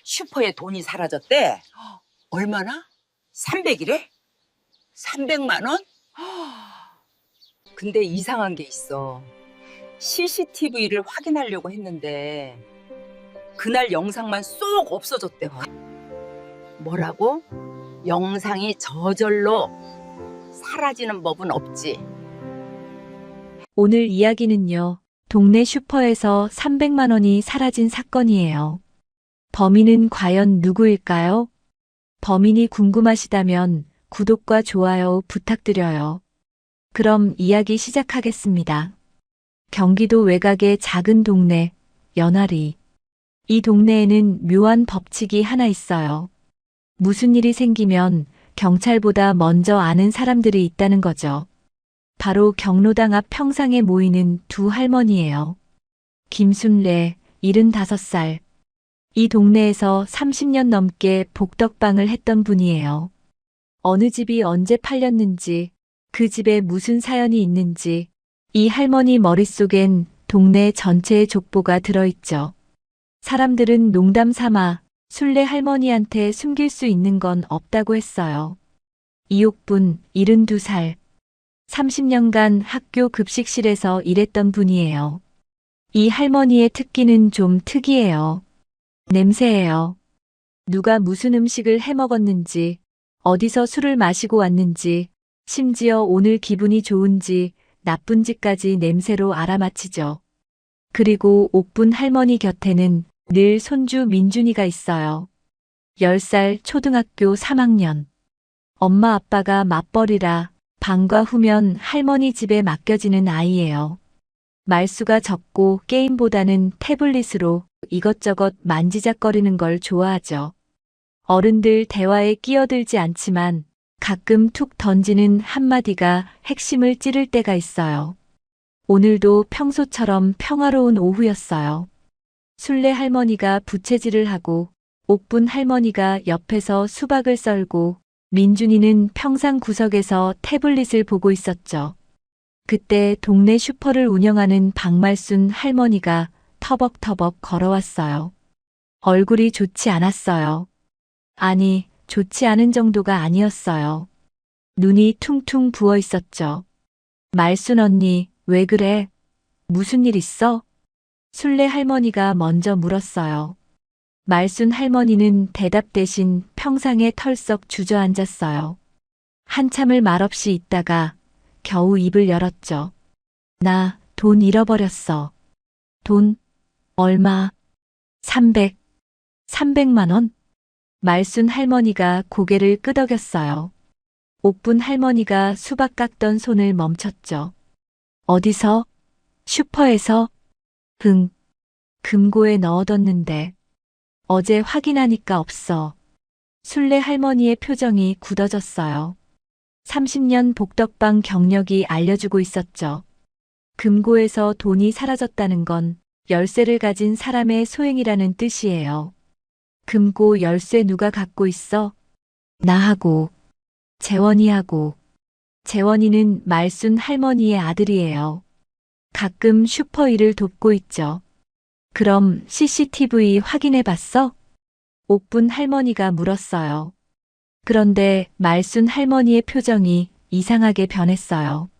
슈퍼에 돈이 사라졌대. 얼마나? 300이래? 300만 원? 근데 이상한 게 있어. CCTV를 확인하려고 했는데 그날 영상만 쏙 없어졌대. 뭐라고? 영상이 저절로 사라지는 법은 없지. 오늘 이야기는요, 동네 슈퍼에서 300만 원이 사라진 사건이에요. 범인은 과연 누구일까요? 범인이 궁금하시다면 구독과 좋아요 부탁드려요. 그럼 이야기 시작하겠습니다. 경기도 외곽의 작은 동네, 연화리. 이 동네에는 묘한 법칙이 하나 있어요. 무슨 일이 생기면 경찰보다 먼저 아는 사람들이 있다는 거죠. 바로 경로당 앞 평상에 모이는 두 할머니예요. 김순례, 75살. 이 동네에서 30년 넘게 복덕방을 했던 분이에요. 어느 집이 언제 팔렸는지, 그 집에 무슨 사연이 있는지, 이 할머니 머릿속엔 동네 전체의 족보가 들어있죠. 사람들은 농담 삼아 순례 할머니한테 숨길 수 있는 건 없다고 했어요. 이옥분, 72살. 30년간 학교 급식실에서 일했던 분이에요. 이 할머니의 특기는 좀 특이해요. 냄새예요. 누가 무슨 음식을 해 먹었는지, 어디서 술을 마시고 왔는지, 심지어 오늘 기분이 좋은지 나쁜지까지 냄새로 알아맞히죠. 그리고 옥분 할머니 곁에는 늘 손주 민준이가 있어요. 10살 초등학교 3학년. 엄마 아빠가 맞벌이라 방과 후면 할머니 집에 맡겨지는 아이예요. 말수가 적고 게임보다는 태블릿으로 이것저것 만지작거리는 걸 좋아하죠. 어른들 대화에 끼어들지 않지만 가끔 툭 던지는 한마디가 핵심을 찌를 때가 있어요. 오늘도 평소처럼 평화로운 오후였어요. 순례 할머니가 부채질을 하고 옥분 할머니가 옆에서 수박을 썰고 민준이는 평상 구석에서 태블릿을 보고 있었죠. 그때 동네 슈퍼를 운영하는 박말순 할머니가 터벅터벅 걸어왔어요. 얼굴이 좋지 않았어요. 아니, 좋지 않은 정도가 아니었어요. 눈이 퉁퉁 부어 있었죠. 말순 언니, 왜 그래? 무슨 일 있어? 순례 할머니가 먼저 물었어요. 말순 할머니는 대답 대신 평상에 털썩 주저앉았어요. 한참을 말없이 있다가 겨우 입을 열었죠. 나 돈 잃어버렸어. 돈? 얼마? 300만 원? 말순 할머니가 고개를 끄덕였어요. 옥분 할머니가 수박 깎던 손을 멈췄죠. 어디서? 슈퍼에서? 금고에 넣어뒀는데. 어제 확인하니까 없어. 순례 할머니의 표정이 굳어졌어요. 30년 복덕방 경력이 알려주고 있었죠. 금고에서 돈이 사라졌다는 건 열쇠를 가진 사람의 소행이라는 뜻이에요. 금고 열쇠 누가 갖고 있어? 나하고, 재원이하고. 재원이는 말순 할머니의 아들이에요. 가끔 슈퍼 일을 돕고 있죠. 그럼 CCTV 확인해 봤어? 옥분 할머니가 물었어요. 그런데 말순 할머니의 표정이 이상하게 변했어요.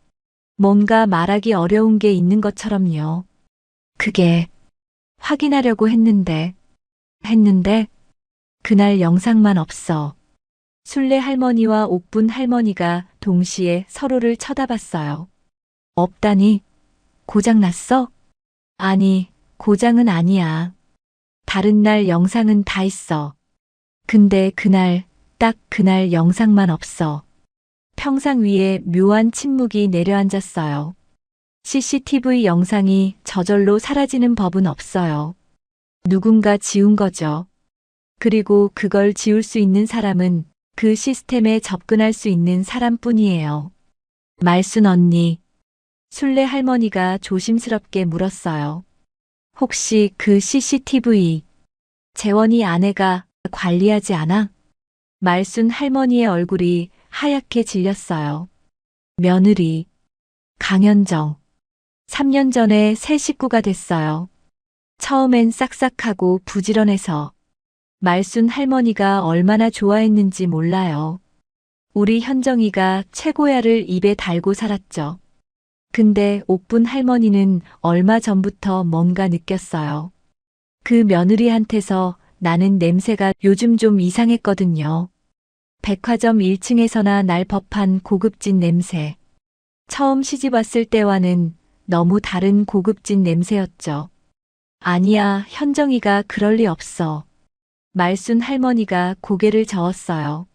뭔가 말하기 어려운 게 있는 것처럼요. 그게 확인하려고 했는데 그날 영상만 없어. 순례 할머니와 옥분 할머니가 동시에 서로를 쳐다봤어요. 없다니? 고장났어? 아니, 고장은 아니야. 다른 날 영상은 다 있어. 근데 딱 그날 영상만 없어. 평상 위에 묘한 침묵이 내려앉았어요. CCTV 영상이 저절로 사라지는 법은 없어요. 누군가 지운 거죠. 그리고 그걸 지울 수 있는 사람은 그 시스템에 접근할 수 있는 사람뿐이에요. 말순 언니. 순례 할머니가 조심스럽게 물었어요. 혹시 그 CCTV 재원이 아내가 관리하지 않아? 말순 할머니의 얼굴이 하얗게 질렸어요. 며느리 강현정. 3년 전에 새 식구가 됐어요. 처음엔 싹싹하고 부지런해서 말순 할머니가 얼마나 좋아했는지 몰라요. 우리 현정이가 최고야를 입에 달고 살았죠. 근데 옥분 할머니는 얼마 전부터 뭔가 느꼈어요. 그 며느리한테서 나는 냄새가 요즘 좀 이상했거든요. 백화점 1층에서나 날 법한 고급진 냄새. 처음 시집 왔을 때와는 너무 다른 고급진 냄새였죠. 아니야, 현정이가 그럴 리 없어. 말순 할머니가 고개를 저었어요.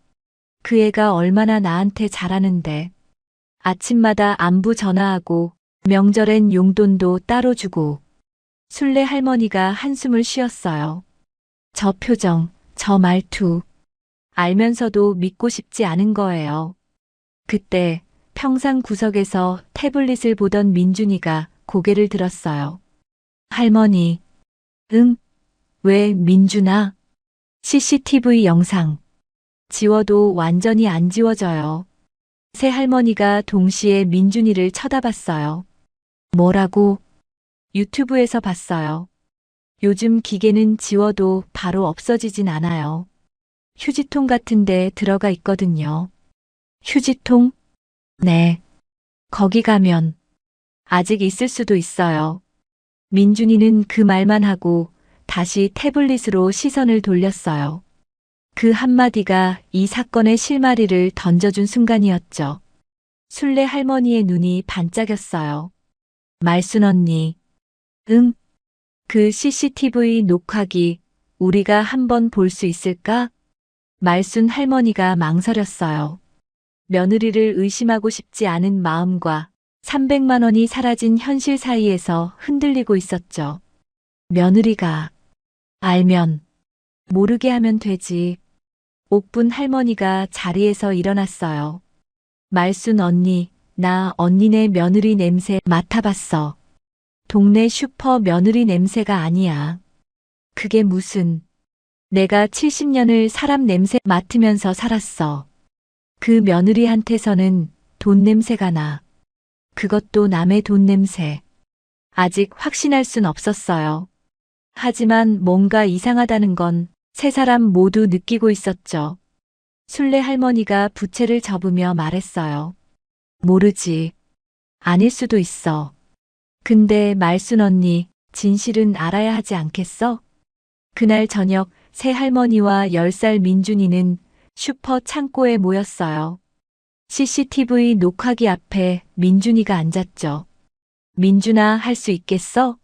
그 애가 얼마나 나한테 잘하는데. 아침마다 안부 전화하고 명절엔 용돈도 따로 주고. 순례 할머니가 한숨을 쉬었어요. 저 표정, 저 말투. 알면서도 믿고 싶지 않은 거예요. 그때 평상 구석에서 태블릿을 보던 민준이가 고개를 들었어요. 할머니. 응? 왜 민준아? CCTV 영상. 지워도 완전히 안 지워져요. 새 할머니가 동시에 민준이를 쳐다봤어요. 뭐라고? 유튜브에서 봤어요. 요즘 기계는 지워도 바로 없어지진 않아요. 휴지통 같은 데 들어가 있거든요. 휴지통? 네. 거기 가면 아직 있을 수도 있어요. 민준이는 그 말만 하고 다시 태블릿으로 시선을 돌렸어요. 그 한마디가 이 사건의 실마리를 던져준 순간이었죠. 순례 할머니의 눈이 반짝였어요. 말순 언니. 응? 그 CCTV 녹화기 우리가 한번 볼 수 있을까? 말순 할머니가 망설였어요. 며느리를 의심하고 싶지 않은 마음과 300만 원이 사라진 현실 사이에서 흔들리고 있었죠. 며느리가 알면 모르게 하면 되지. 옥분 할머니가 자리에서 일어났어요. 말순 언니, 나 언니네 며느리 냄새 맡아봤어. 동네 슈퍼 며느리 냄새가 아니야. 그게 무슨. 내가 70년을 사람 냄새 맡으면서 살았어. 그 며느리한테서는 돈 냄새가 나. 그것도 남의 돈 냄새. 아직 확신할 순 없었어요. 하지만 뭔가 이상하다는 건 세 사람 모두 느끼고 있었죠. 순례 할머니가 부채를 접으며 말했어요. 모르지. 아닐 수도 있어. 근데 말순 언니, 진실은 알아야 하지 않겠어? 그날 저녁 새 할머니와 10살 민준이는 슈퍼 창고에 모였어요. CCTV 녹화기 앞에 민준이가 앉았죠. 민준아, 할 수 있겠어?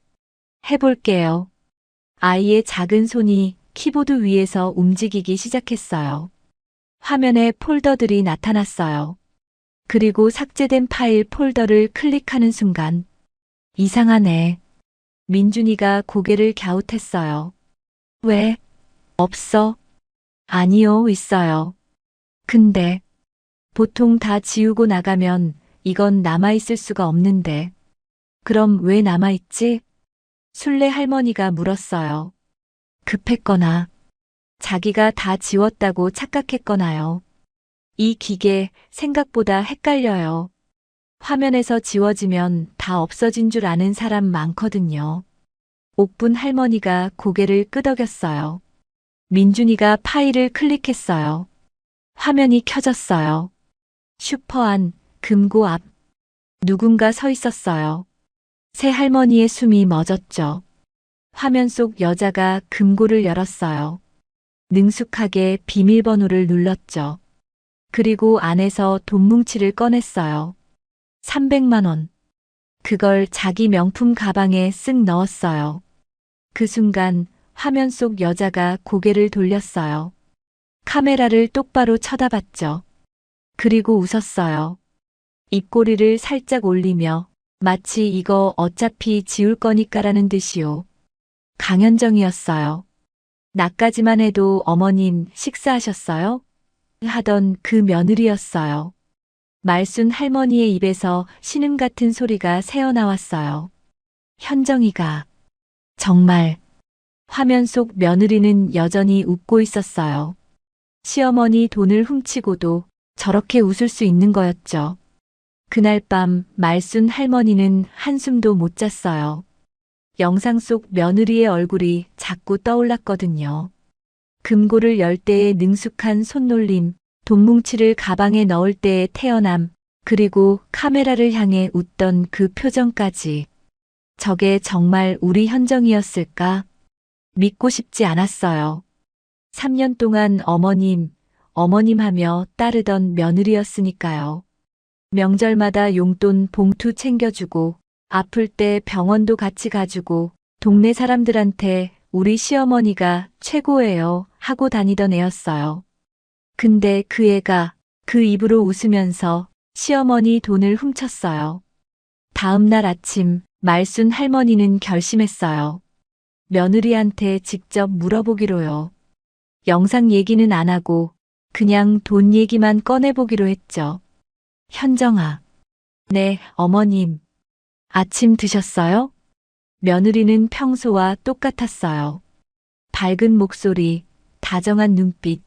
해볼게요. 아이의 작은 손이 키보드 위에서 움직이기 시작했어요. 화면에 폴더들이 나타났어요. 그리고 삭제된 파일 폴더를 클릭하는 순간 이상하네. 민준이가 고개를 갸웃했어요. 왜? 없어? 아니요, 있어요. 근데 보통 다 지우고 나가면 이건 남아있을 수가 없는데. 그럼 왜 남아있지? 순례 할머니가 물었어요. 급했거나 자기가 다 지웠다고 착각했거나요. 이 기계 생각보다 헷갈려요. 화면에서 지워지면 다 없어진 줄 아는 사람 많거든요. 옥분 할머니가 고개를 끄덕였어요. 민준이가 파일을 클릭했어요. 화면이 켜졌어요. 슈퍼 안 금고 앞 누군가 서 있었어요. 새 할머니의 숨이 멎었죠. 화면 속 여자가 금고를 열었어요. 능숙하게 비밀번호를 눌렀죠. 그리고 안에서 돈뭉치를 꺼냈어요. 300만 원. 그걸 자기 명품 가방에 쓱 넣었어요. 그 순간 화면 속 여자가 고개를 돌렸어요. 카메라를 똑바로 쳐다봤죠. 그리고 웃었어요. 입꼬리를 살짝 올리며 마치 이거 어차피 지울 거니까라는 듯이요. 강현정이었어요. 나까지만 해도 어머님 식사하셨어요? 하던 그 며느리였어요. 말순 할머니의 입에서 신음 같은 소리가 새어나왔어요. 현정이가 정말. 화면 속 며느리는 여전히 웃고 있었어요. 시어머니 돈을 훔치고도 저렇게 웃을 수 있는 거였죠. 그날 밤 말순 할머니는 한숨도 못 잤어요. 영상 속 며느리의 얼굴이 자꾸 떠올랐거든요. 금고를 열 때의 능숙한 손놀림, 돈뭉치를 가방에 넣을 때의 태연함, 그리고 카메라를 향해 웃던 그 표정까지. 저게 정말 우리 현정이었을까? 믿고 싶지 않았어요. 3년 동안 어머님 하며 따르던 며느리였으니까요. 명절마다 용돈 봉투 챙겨주고, 아플 때 병원도 같이 가주고, 동네 사람들한테 우리 시어머니가 최고예요 하고 다니던 애였어요. 근데 그 애가 그 입으로 웃으면서 시어머니 돈을 훔쳤어요. 다음 날 아침 말순 할머니는 결심했어요. 며느리한테 직접 물어보기로요. 영상 얘기는 안 하고 그냥 돈 얘기만 꺼내보기로 했죠. 현정아. 네, 어머님. 아침 드셨어요? 며느리는 평소와 똑같았어요. 밝은 목소리, 다정한 눈빛.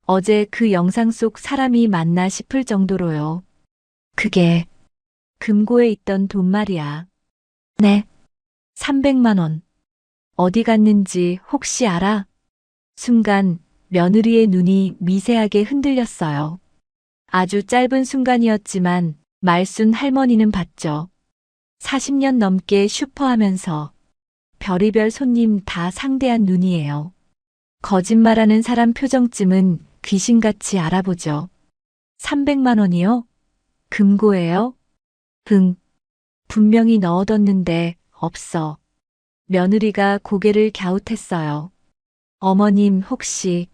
어제 그 영상 속 사람이 맞나 싶을 정도로요. 그게 금고에 있던 돈 말이야. 네. 300만 원. 어디 갔는지 혹시 알아? 순간 며느리의 눈이 미세하게 흔들렸어요. 아주 짧은 순간이었지만 말순 할머니는 봤죠. 40년 넘게 슈퍼하면서 별의별 손님 다 상대한 눈이에요. 거짓말하는 사람 표정쯤은 귀신같이 알아보죠. 300만 원이요? 금고예요? 응. 분명히 넣어뒀는데 없어. 며느리가 고개를 갸웃했어요. 어머님 혹시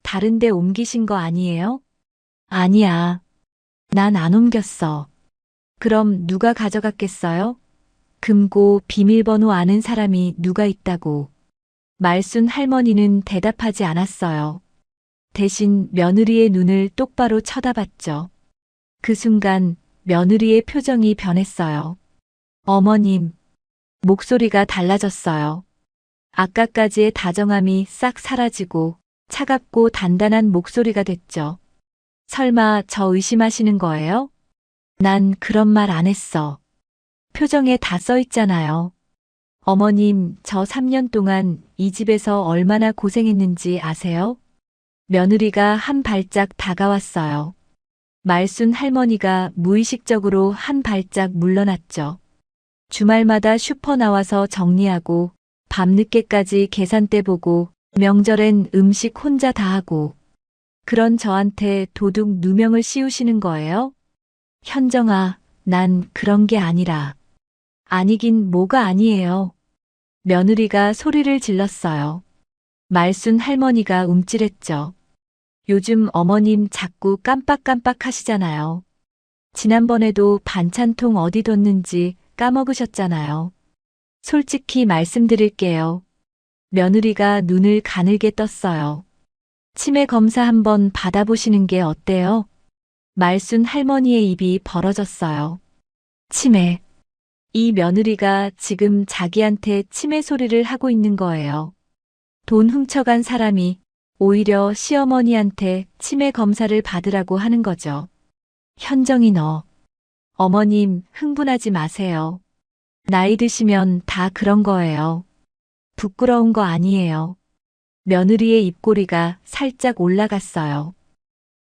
다른 데 옮기신 거 아니에요? 아니야. 난 안 옮겼어. 그럼 누가 가져갔겠어요? 금고 비밀번호 아는 사람이 누가 있다고. 말순 할머니는 대답하지 않았어요. 대신 며느리의 눈을 똑바로 쳐다봤죠. 그 순간 며느리의 표정이 변했어요. 어머님, 목소리가 달라졌어요. 아까까지의 다정함이 싹 사라지고 차갑고 단단한 목소리가 됐죠. 설마 저 의심하시는 거예요? 난 그런 말 안 했어. 표정에 다 써 있잖아요. 어머님, 저 3년 동안 이 집에서 얼마나 고생했는지 아세요? 며느리가 한 발짝 다가왔어요. 말순 할머니가 무의식적으로 한 발짝 물러났죠. 주말마다 슈퍼 나와서 정리하고 밤늦게까지 계산대 보고 명절엔 음식 혼자 다 하고 그런 저한테 도둑 누명을 씌우시는 거예요? 현정아, 난 그런 게 아니라. 아니긴 뭐가 아니에요. 며느리가 소리를 질렀어요. 말순 할머니가 움찔했죠. 요즘 어머님 자꾸 깜빡깜빡 하시잖아요. 지난번에도 반찬통 어디 뒀는지 까먹으셨잖아요. 솔직히 말씀드릴게요. 며느리가 눈을 가늘게 떴어요. 치매 검사 한번 받아보시는 게 어때요? 말순 할머니의 입이 벌어졌어요. 치매. 이 며느리가 지금 자기한테 치매 소리를 하고 있는 거예요. 돈 훔쳐간 사람이 오히려 시어머니한테 치매 검사를 받으라고 하는 거죠. 현정이 너. 어머님 흥분하지 마세요. 나이 드시면 다 그런 거예요. 부끄러운 거 아니에요. 며느리의 입꼬리가 살짝 올라갔어요.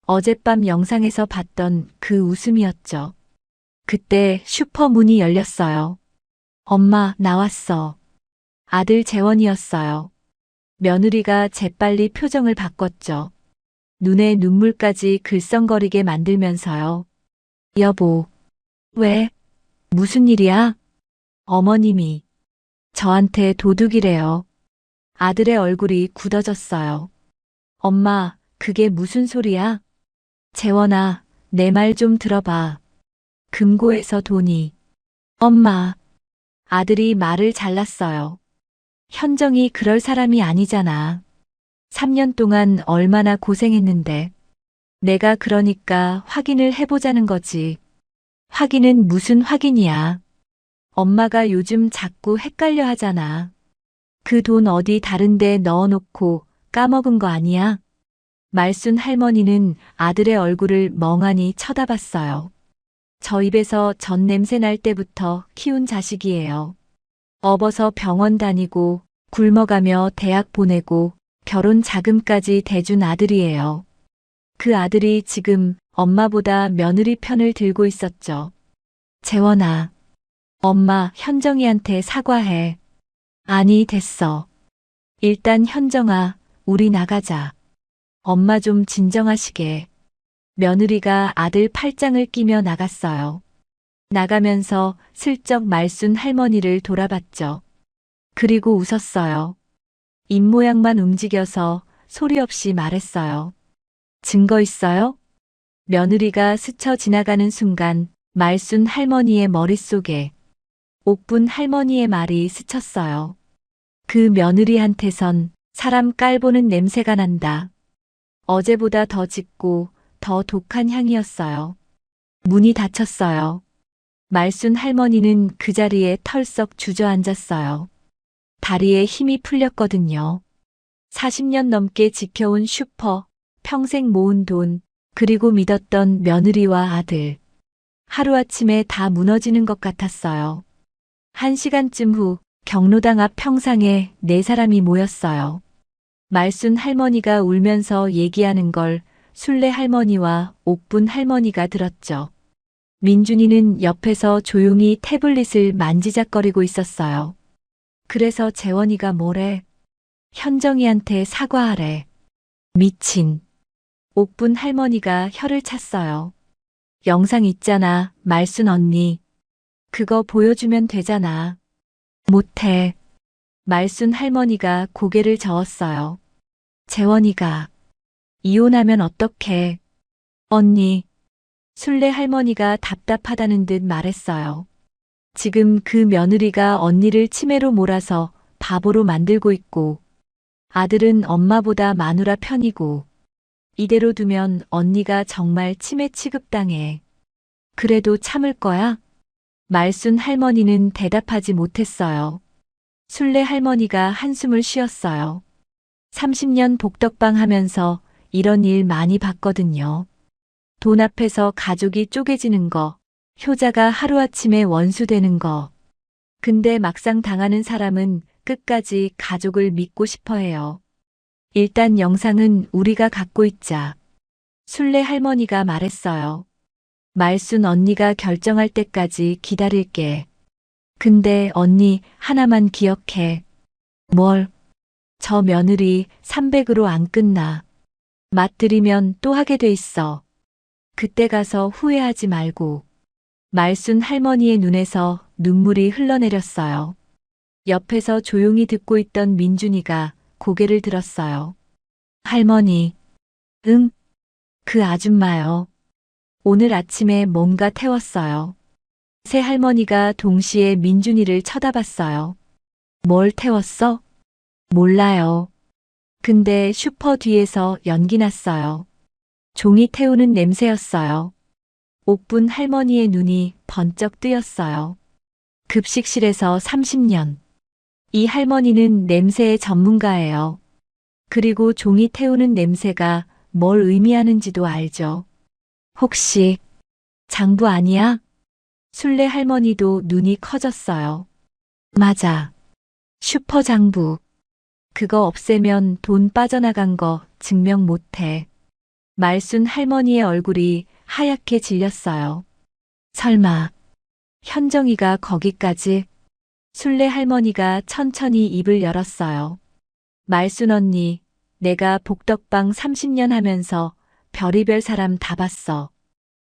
어젯밤 영상에서 봤던 그 웃음이었죠. 그때 슈퍼 문이 열렸어요. 엄마, 나왔어. 아들 재원이었어요. 며느리가 재빨리 표정을 바꿨죠. 눈에 눈물까지 글썽거리게 만들면서요. 여보. 왜? 무슨 일이야? 어머님이 저한테 도둑이래요. 아들의 얼굴이 굳어졌어요. 엄마, 그게 무슨 소리야? 재원아, 내 말 좀 들어봐. 금고에서 돈이. 엄마. 아들이 말을 잘랐어요. 현정이 그럴 사람이 아니잖아. 3년 동안 얼마나 고생했는데. 내가 그러니까 확인을 해보자는 거지. 확인은 무슨 확인이야. 엄마가 요즘 자꾸 헷갈려 하잖아. 그 돈 어디 다른 데 넣어놓고 까먹은 거 아니야? 말순 할머니는 아들의 얼굴을 멍하니 쳐다봤어요. 저 입에서 전 냄새 날 때부터 키운 자식이에요. 업어서 병원 다니고 굶어가며 대학 보내고 결혼 자금까지 대준 아들이에요. 그 아들이 지금 엄마보다 며느리 편을 들고 있었죠. 재원아, 엄마 현정이한테 사과해. 아니, 됐어. 일단 현정아, 우리 나가자. 엄마 좀 진정하시게. 며느리가 아들 팔짱을 끼며 나갔어요. 나가면서 슬쩍 말순 할머니를 돌아봤죠. 그리고 웃었어요. 입모양만 움직여서 소리 없이 말했어요. 증거 있어요? 며느리가 스쳐 지나가는 순간 말순 할머니의 머릿속에 옥분 할머니의 말이 스쳤어요. 그 며느리한테선 사람 깔보는 냄새가 난다. 어제보다 더 짙고 더 독한 향이었어요. 문이 닫혔어요. 말순 할머니는 그 자리에 털썩 주저앉았어요. 다리에 힘이 풀렸거든요. 40년 넘게 지켜온 슈퍼, 평생 모은 돈, 그리고 믿었던 며느리와 아들. 하루아침에 다 무너지는 것 같았어요. 1시간쯤 후 경로당 앞 평상에 4사람이 모였어요. 말순 할머니가 울면서 얘기하는 걸 순례 할머니와 옥분 할머니가 들었죠. 민준이는 옆에서 조용히 태블릿을 만지작거리고 있었어요. 그래서 재원이가 뭐래? 현정이한테 사과하래. 미친. 옥분 할머니가 혀를 찼어요. 영상 있잖아, 말순 언니. 그거 보여주면 되잖아. 못해. 말순 할머니가 고개를 저었어요. 재원이가 이혼하면 어떡해. 언니. 순례 할머니가 답답하다는 듯 말했어요. 지금 그 며느리가 언니를 치매로 몰아서 바보로 만들고 있고 아들은 엄마보다 마누라 편이고 이대로 두면 언니가 정말 치매 취급당해. 그래도 참을 거야? 말순 할머니는 대답하지 못했어요. 순례 할머니가 한숨을 쉬었어요. 30년 복덕방 하면서 이런 일 많이 봤거든요. 돈 앞에서 가족이 쪼개지는 거, 효자가 하루아침에 원수 되는 거. 근데 막상 당하는 사람은 끝까지 가족을 믿고 싶어 해요. 일단 영상은 우리가 갖고 있자. 순례 할머니가 말했어요. 말순 언니가 결정할 때까지 기다릴게. 근데 언니 하나만 기억해. 뭘? 저 며느리 300으로 안 끝나. 맞들이면 또 하게 돼 있어. 그때 가서 후회하지 말고. 말순 할머니의 눈에서 눈물이 흘러내렸어요. 옆에서 조용히 듣고 있던 민준이가 고개를 들었어요. 할머니. 응? 그 아줌마요. 오늘 아침에 뭔가 태웠어요. 새 할머니가 동시에 민준이를 쳐다봤어요. 뭘 태웠어? 몰라요. 근데 슈퍼 뒤에서 연기 났어요. 종이 태우는 냄새였어요. 옥분 할머니의 눈이 번쩍 뜨였어요. 급식실에서 30년. 이 할머니는 냄새의 전문가예요. 그리고 종이 태우는 냄새가 뭘 의미하는지도 알죠. 혹시 장부 아니야? 순례 할머니도 눈이 커졌어요. 맞아. 슈퍼 장부. 그거 없애면 돈 빠져나간 거 증명 못해. 말순 할머니의 얼굴이 하얗게 질렸어요. 설마 현정이가 거기까지? 순례 할머니가 천천히 입을 열었어요. 말순 언니, 내가 복덕방 30년 하면서 별의별 사람 다 봤어.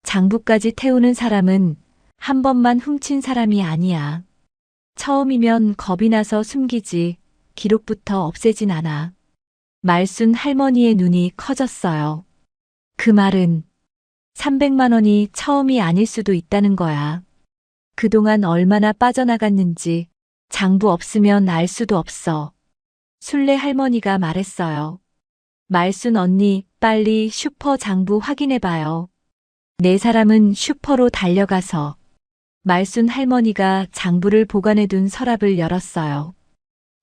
장부까지 태우는 사람은 한 번만 훔친 사람이 아니야. 처음이면 겁이 나서 숨기지 기록부터 없애진 않아. 말순 할머니의 눈이 커졌어요. 그 말은 300만 원이 처음이 아닐 수도 있다는 거야. 그동안 얼마나 빠져나갔는지 장부 없으면 알 수도 없어. 순례 할머니가 말했어요. 말순 언니, 빨리 슈퍼 장부 확인해봐요. 4사람은 슈퍼로 달려가서 말순 할머니가 장부를 보관해둔 서랍을 열었어요.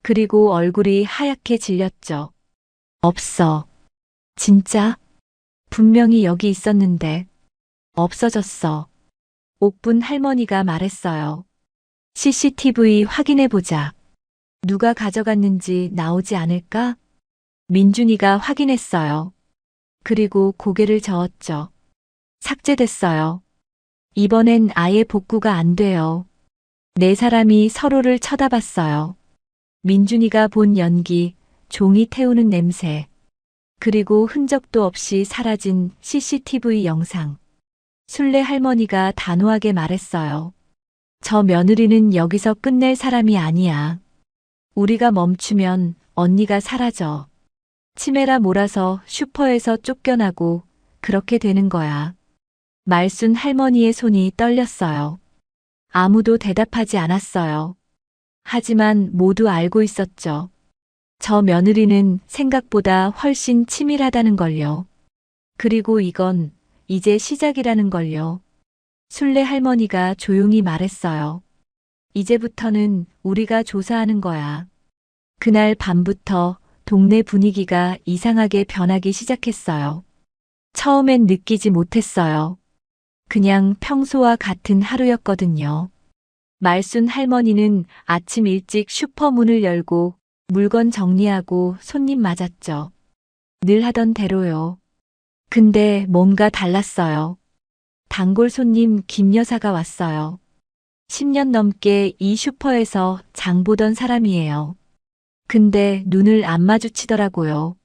그리고 얼굴이 하얗게 질렸죠. 없어. 진짜? 분명히 여기 있었는데. 없어졌어. 옥분 할머니가 말했어요. CCTV 확인해보자. 누가 가져갔는지 나오지 않을까? 민준이가 확인했어요. 그리고 고개를 저었죠. 삭제됐어요. 이번엔 아예 복구가 안 돼요. 네 사람이 서로를 쳐다봤어요. 민준이가 본 연기, 종이 태우는 냄새, 그리고 흔적도 없이 사라진 CCTV 영상. 순례 할머니가 단호하게 말했어요. 저 며느리는 여기서 끝낼 사람이 아니야. 우리가 멈추면 언니가 사라져. 치매라 몰아서 슈퍼에서 쫓겨나고 그렇게 되는 거야. 말순 할머니의 손이 떨렸어요. 아무도 대답하지 않았어요. 하지만 모두 알고 있었죠. 저 며느리는 생각보다 훨씬 치밀하다는 걸요. 그리고 이건 이제 시작이라는 걸요. 순례 할머니가 조용히 말했어요. 이제부터는 우리가 조사하는 거야. 그날 밤부터 동네 분위기가 이상하게 변하기 시작했어요. 처음엔 느끼지 못했어요. 그냥 평소와 같은 하루였거든요. 말순 할머니는 아침 일찍 슈퍼 문을 열고 물건 정리하고 손님 맞았죠. 늘 하던 대로요. 근데 뭔가 달랐어요. 단골 손님 김 여사가 왔어요. 10년 넘게 이 슈퍼에서 장 보던 사람이에요. 근데 눈을 안 마주치더라고요.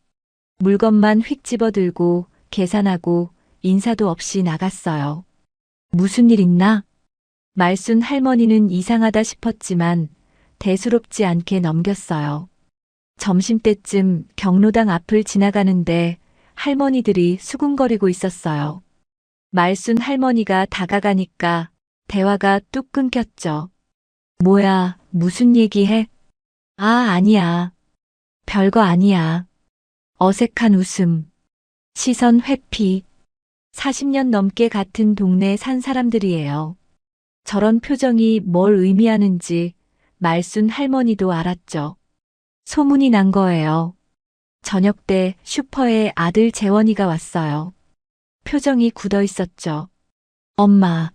물건만 휙 집어들고 계산하고 인사도 없이 나갔어요. 무슨 일 있나? 말순 할머니는 이상하다 싶었지만 대수롭지 않게 넘겼어요. 점심때쯤 경로당 앞을 지나가는데 할머니들이 수군거리고 있었어요. 말순 할머니가 다가가니까 대화가 뚝 끊겼죠. 뭐야, 무슨 얘기해? 아, 아니야. 별거 아니야. 어색한 웃음. 시선 회피. 40년 넘게 같은 동네에 산 사람들이에요. 저런 표정이 뭘 의미하는지 말순 할머니도 알았죠. 소문이 난 거예요. 저녁 때 슈퍼에 아들 재원이가 왔어요. 표정이 굳어 있었죠. 엄마.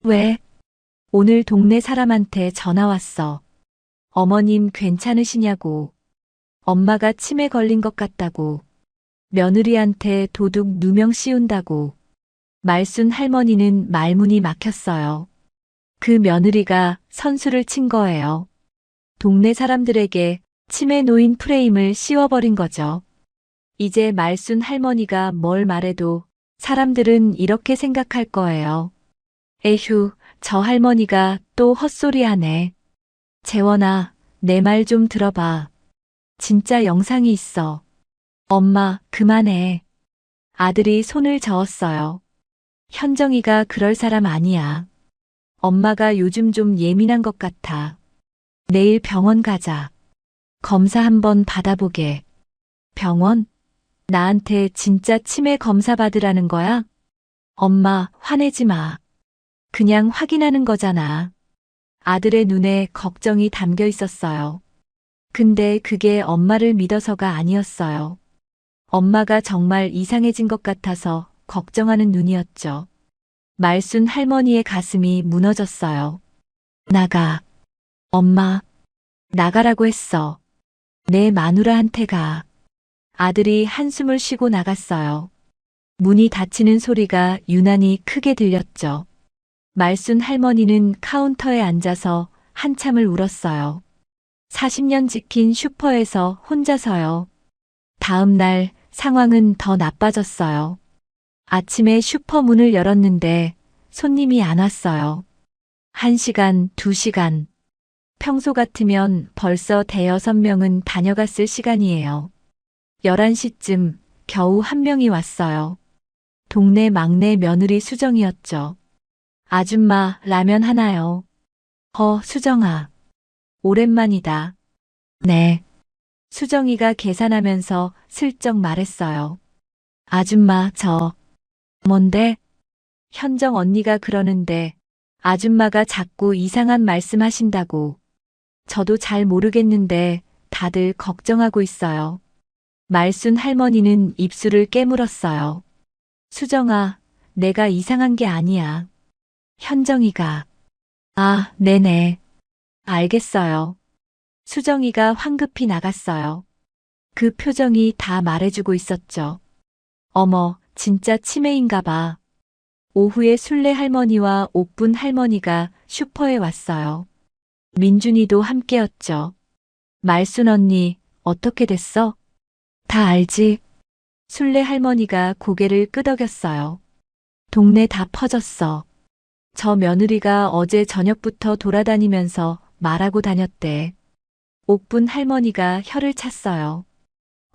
왜? 오늘 동네 사람한테 전화 왔어. 어머님 괜찮으시냐고. 엄마가 치매 걸린 것 같다고. 며느리한테 도둑 누명 씌운다고. 말순 할머니는 말문이 막혔어요. 그 며느리가 선수를 친 거예요. 동네 사람들에게 치매 노인 프레임을 씌워버린 거죠. 이제 말순 할머니가 뭘 말해도 사람들은 이렇게 생각할 거예요. 에휴, 저 할머니가 또 헛소리하네. 재원아, 내 말 좀 들어봐. 진짜 영상이 있어. 엄마, 그만해. 아들이 손을 저었어요. 현정이가 그럴 사람 아니야. 엄마가 요즘 좀 예민한 것 같아. 내일 병원 가자. 검사 한번 받아보게. 병원? 나한테 진짜 치매 검사 받으라는 거야? 엄마, 화내지 마. 그냥 확인하는 거잖아. 아들의 눈에 걱정이 담겨 있었어요. 근데 그게 엄마를 믿어서가 아니었어요. 엄마가 정말 이상해진 것 같아서 걱정하는 눈이었죠. 말순 할머니의 가슴이 무너졌어요. 나가. 엄마, 나가라고 했어. 내 마누라한테 가. 아들이 한숨을 쉬고 나갔어요. 문이 닫히는 소리가 유난히 크게 들렸죠. 말순 할머니는 카운터에 앉아서 한참을 울었어요. 40년 지킨 슈퍼에서 혼자서요. 다음 날 상황은 더 나빠졌어요. 아침에 슈퍼 문을 열었는데 손님이 안 왔어요. 1시간, 2시간. 평소 같으면 벌써 대여섯 명은 다녀갔을 시간이에요. 11시쯤 겨우 한 명이 왔어요. 동네 막내 며느리 수정이었죠. 아줌마, 라면 하나요. 수정아. 오랜만이다. 네. 수정이가 계산하면서 슬쩍 말했어요. 아줌마, 뭔데? 현정 언니가 그러는데 아줌마가 자꾸 이상한 말씀 하신다고. 저도 잘 모르겠는데 다들 걱정하고 있어요. 말순 할머니는 입술을 깨물었어요. 수정아, 내가 이상한 게 아니야. 현정이가. 아, 네네. 알겠어요. 수정이가 황급히 나갔어요. 그 표정이 다 말해주고 있었죠. 어머, 진짜 치매인가 봐. 오후에 순례 할머니와 옥분 할머니가 슈퍼에 왔어요. 민준이도 함께였죠. 말순 언니, 어떻게 됐어? 다 알지? 순례 할머니가 고개를 끄덕였어요. 동네 다 퍼졌어. 저 며느리가 어제 저녁부터 돌아다니면서 말하고 다녔대. 옥분 할머니가 혀를 찼어요.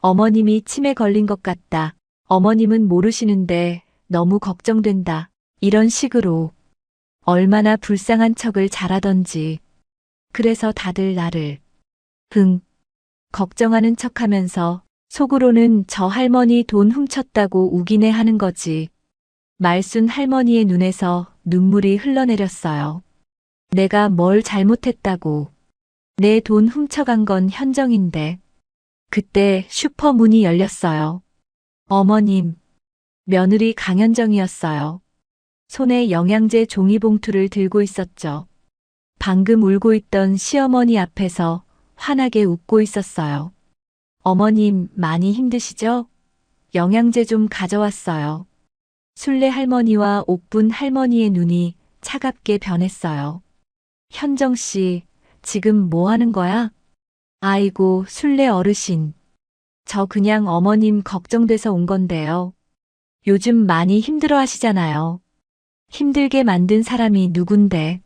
어머님이 치매 걸린 것 같다. 어머님은 모르시는데 너무 걱정된다. 이런 식으로. 얼마나 불쌍한 척을 잘하던지. 그래서 다들 나를 걱정하는 척하면서 속으로는 저 할머니 돈 훔쳤다고 우기네 하는 거지. 말순 할머니의 눈에서 눈물이 흘러내렸어요. 내가 뭘 잘못했다고. 내 돈 훔쳐간 건 현정인데. 그때 슈퍼 문이 열렸어요. 어머님. 며느리 강현정이었어요. 손에 영양제 종이봉투를 들고 있었죠. 방금 울고 있던 시어머니 앞에서 환하게 웃고 있었어요. 어머님 많이 힘드시죠? 영양제 좀 가져왔어요. 순례 할머니와 옥분 할머니의 눈이 차갑게 변했어요. 현정 씨, 지금 뭐 하는 거야? 아이고, 순례 어르신. 저 그냥 어머님 걱정돼서 온 건데요. 요즘 많이 힘들어 하시잖아요. 힘들게 만든 사람이 누군데.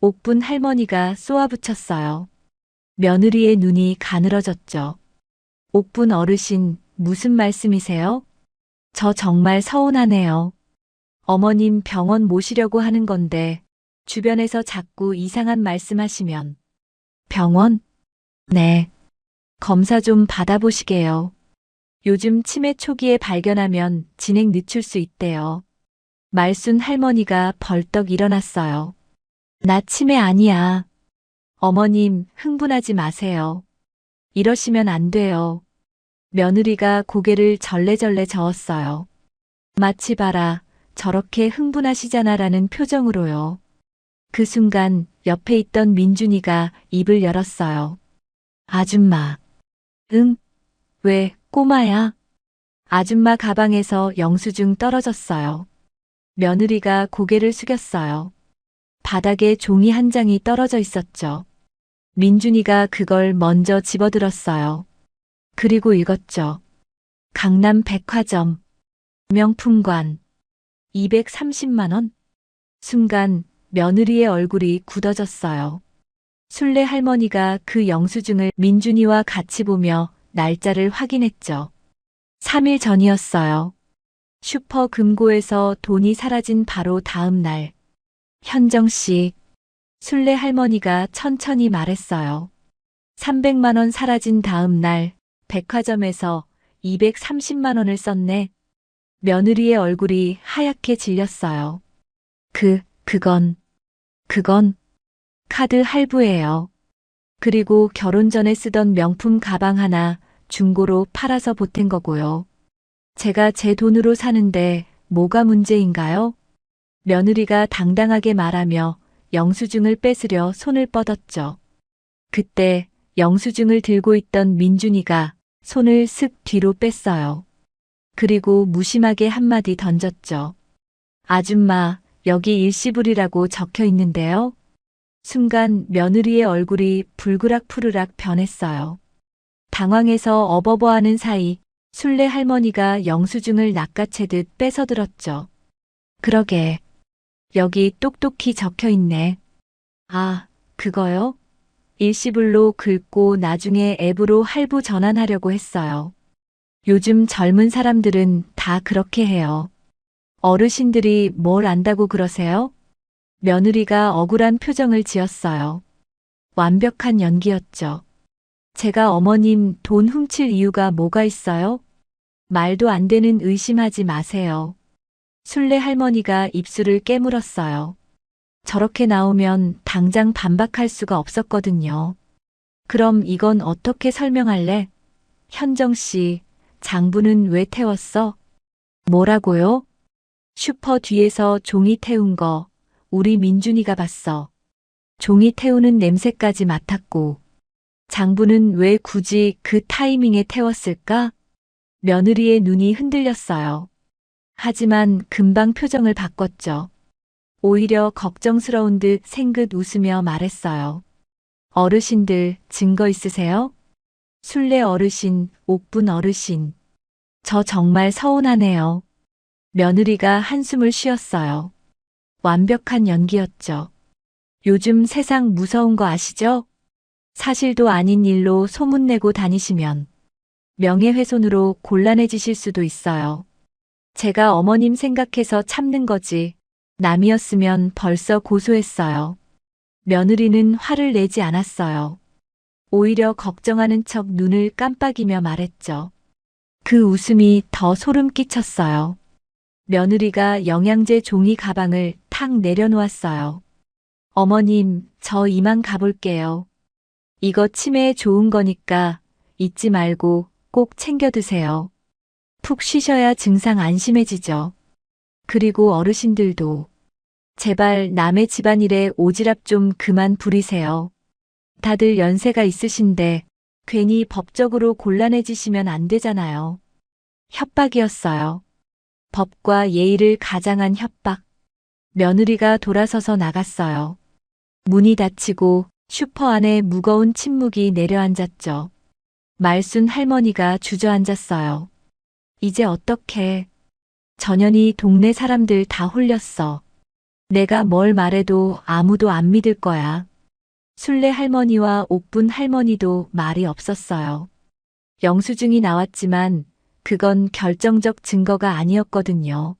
옥분 할머니가 쏘아붙였어요. 며느리의 눈이 가늘어졌죠. 옥분 어르신, 무슨 말씀이세요? 저 정말 서운하네요. 어머님 병원 모시려고 하는 건데, 주변에서 자꾸 이상한 말씀하시면. 병원? 네. 검사 좀 받아보시게요. 요즘 치매 초기에 발견하면 진행 늦출 수 있대요. 말순 할머니가 벌떡 일어났어요. 나 치매 아니야. 어머님, 흥분하지 마세요. 이러시면 안 돼요. 며느리가 고개를 절레절레 저었어요. 마치 봐라, 저렇게 흥분하시잖아라는 표정으로요. 그 순간 옆에 있던 민준이가 입을 열었어요. 아줌마. 응? 왜, 꼬마야? 아줌마 가방에서 영수증 떨어졌어요. 며느리가 고개를 숙였어요. 바닥에 종이 한 장이 떨어져 있었죠. 민준이가 그걸 먼저 집어들었어요. 그리고 읽었죠. 강남 백화점. 명품관. 230만 원? 순간 며느리의 얼굴이 굳어졌어요. 순례 할머니가 그 영수증을 민준이와 같이 보며 날짜를 확인했죠. 3일 전이었어요. 슈퍼 금고에서 돈이 사라진 바로 다음 날. 현정 씨, 순례 할머니가 천천히 말했어요. 300만 원 사라진 다음 날 백화점에서 230만 원을 썼네. 며느리의 얼굴이 하얗게 질렸어요. 그건 카드 할부예요. 그리고 결혼 전에 쓰던 명품 가방 하나 중고로 팔아서 보탠 거고요. 제가 제 돈으로 사는데 뭐가 문제인가요? 며느리가 당당하게 말하며 영수증을 뺏으려 손을 뻗었죠. 그때 영수증을 들고 있던 민준이가 손을 슥 뒤로 뺐어요. 그리고 무심하게 한마디 던졌죠. 아줌마, 여기 일시불이라고 적혀 있는데요. 순간 며느리의 얼굴이 불그락푸르락 변했어요. 당황해서 어버버하는 사이 순례 할머니가 영수증을 낚아채듯 뺏어들었죠. 그러게. 여기 똑똑히 적혀 있네. 아, 그거요? 일시불로 긁고 나중에 앱으로 할부 전환하려고 했어요. 요즘 젊은 사람들은 다 그렇게 해요. 어르신들이 뭘 안다고 그러세요? 며느리가 억울한 표정을 지었어요. 완벽한 연기였죠. 제가 어머님 돈 훔칠 이유가 뭐가 있어요? 말도 안 되는 의심하지 마세요. 순례 할머니가 입술을 깨물었어요. 저렇게 나오면 당장 반박할 수가 없었거든요. 그럼 이건 어떻게 설명할래? 현정 씨, 장부는 왜 태웠어? 뭐라고요? 슈퍼 뒤에서 종이 태운 거 우리 민준이가 봤어. 종이 태우는 냄새까지 맡았고 장부는 왜 굳이 그 타이밍에 태웠을까? 며느리의 눈이 흔들렸어요. 하지만 금방 표정을 바꿨죠. 오히려 걱정스러운 듯 생긋 웃으며 말했어요. 어르신들 증거 있으세요? 순례 어르신, 옥분 어르신. 저 정말 서운하네요. 며느리가 한숨을 쉬었어요. 완벽한 연기였죠. 요즘 세상 무서운 거 아시죠? 사실도 아닌 일로 소문내고 다니시면 명예훼손으로 곤란해지실 수도 있어요. 제가 어머님 생각해서 참는 거지. 남이었으면 벌써 고소했어요. 며느리는 화를 내지 않았어요. 오히려 걱정하는 척 눈을 깜빡이며 말했죠. 그 웃음이 더 소름 끼쳤어요. 며느리가 영양제 종이 가방을 탁 내려놓았어요. 어머님, 저 이만 가볼게요. 이거 치매에 좋은 거니까 잊지 말고 꼭 챙겨 드세요. 푹 쉬셔야 증상 안 심해지죠. 그리고 어르신들도 제발 남의 집안일에 오지랖 좀 그만 부리세요. 다들 연세가 있으신데 괜히 법적으로 곤란해지시면 안 되잖아요. 협박이었어요. 법과 예의를 가장한 협박. 며느리가 돌아서서 나갔어요. 문이 닫히고 슈퍼 안에 무거운 침묵이 내려앉았죠. 말순 할머니가 주저앉았어요. 이제 어떡해. 전현이 동네 사람들 다 홀렸어. 내가 뭘 말해도 아무도 안 믿을 거야. 순례 할머니와 옥분 할머니도 말이 없었어요. 영수증이 나왔지만 그건 결정적 증거가 아니었거든요.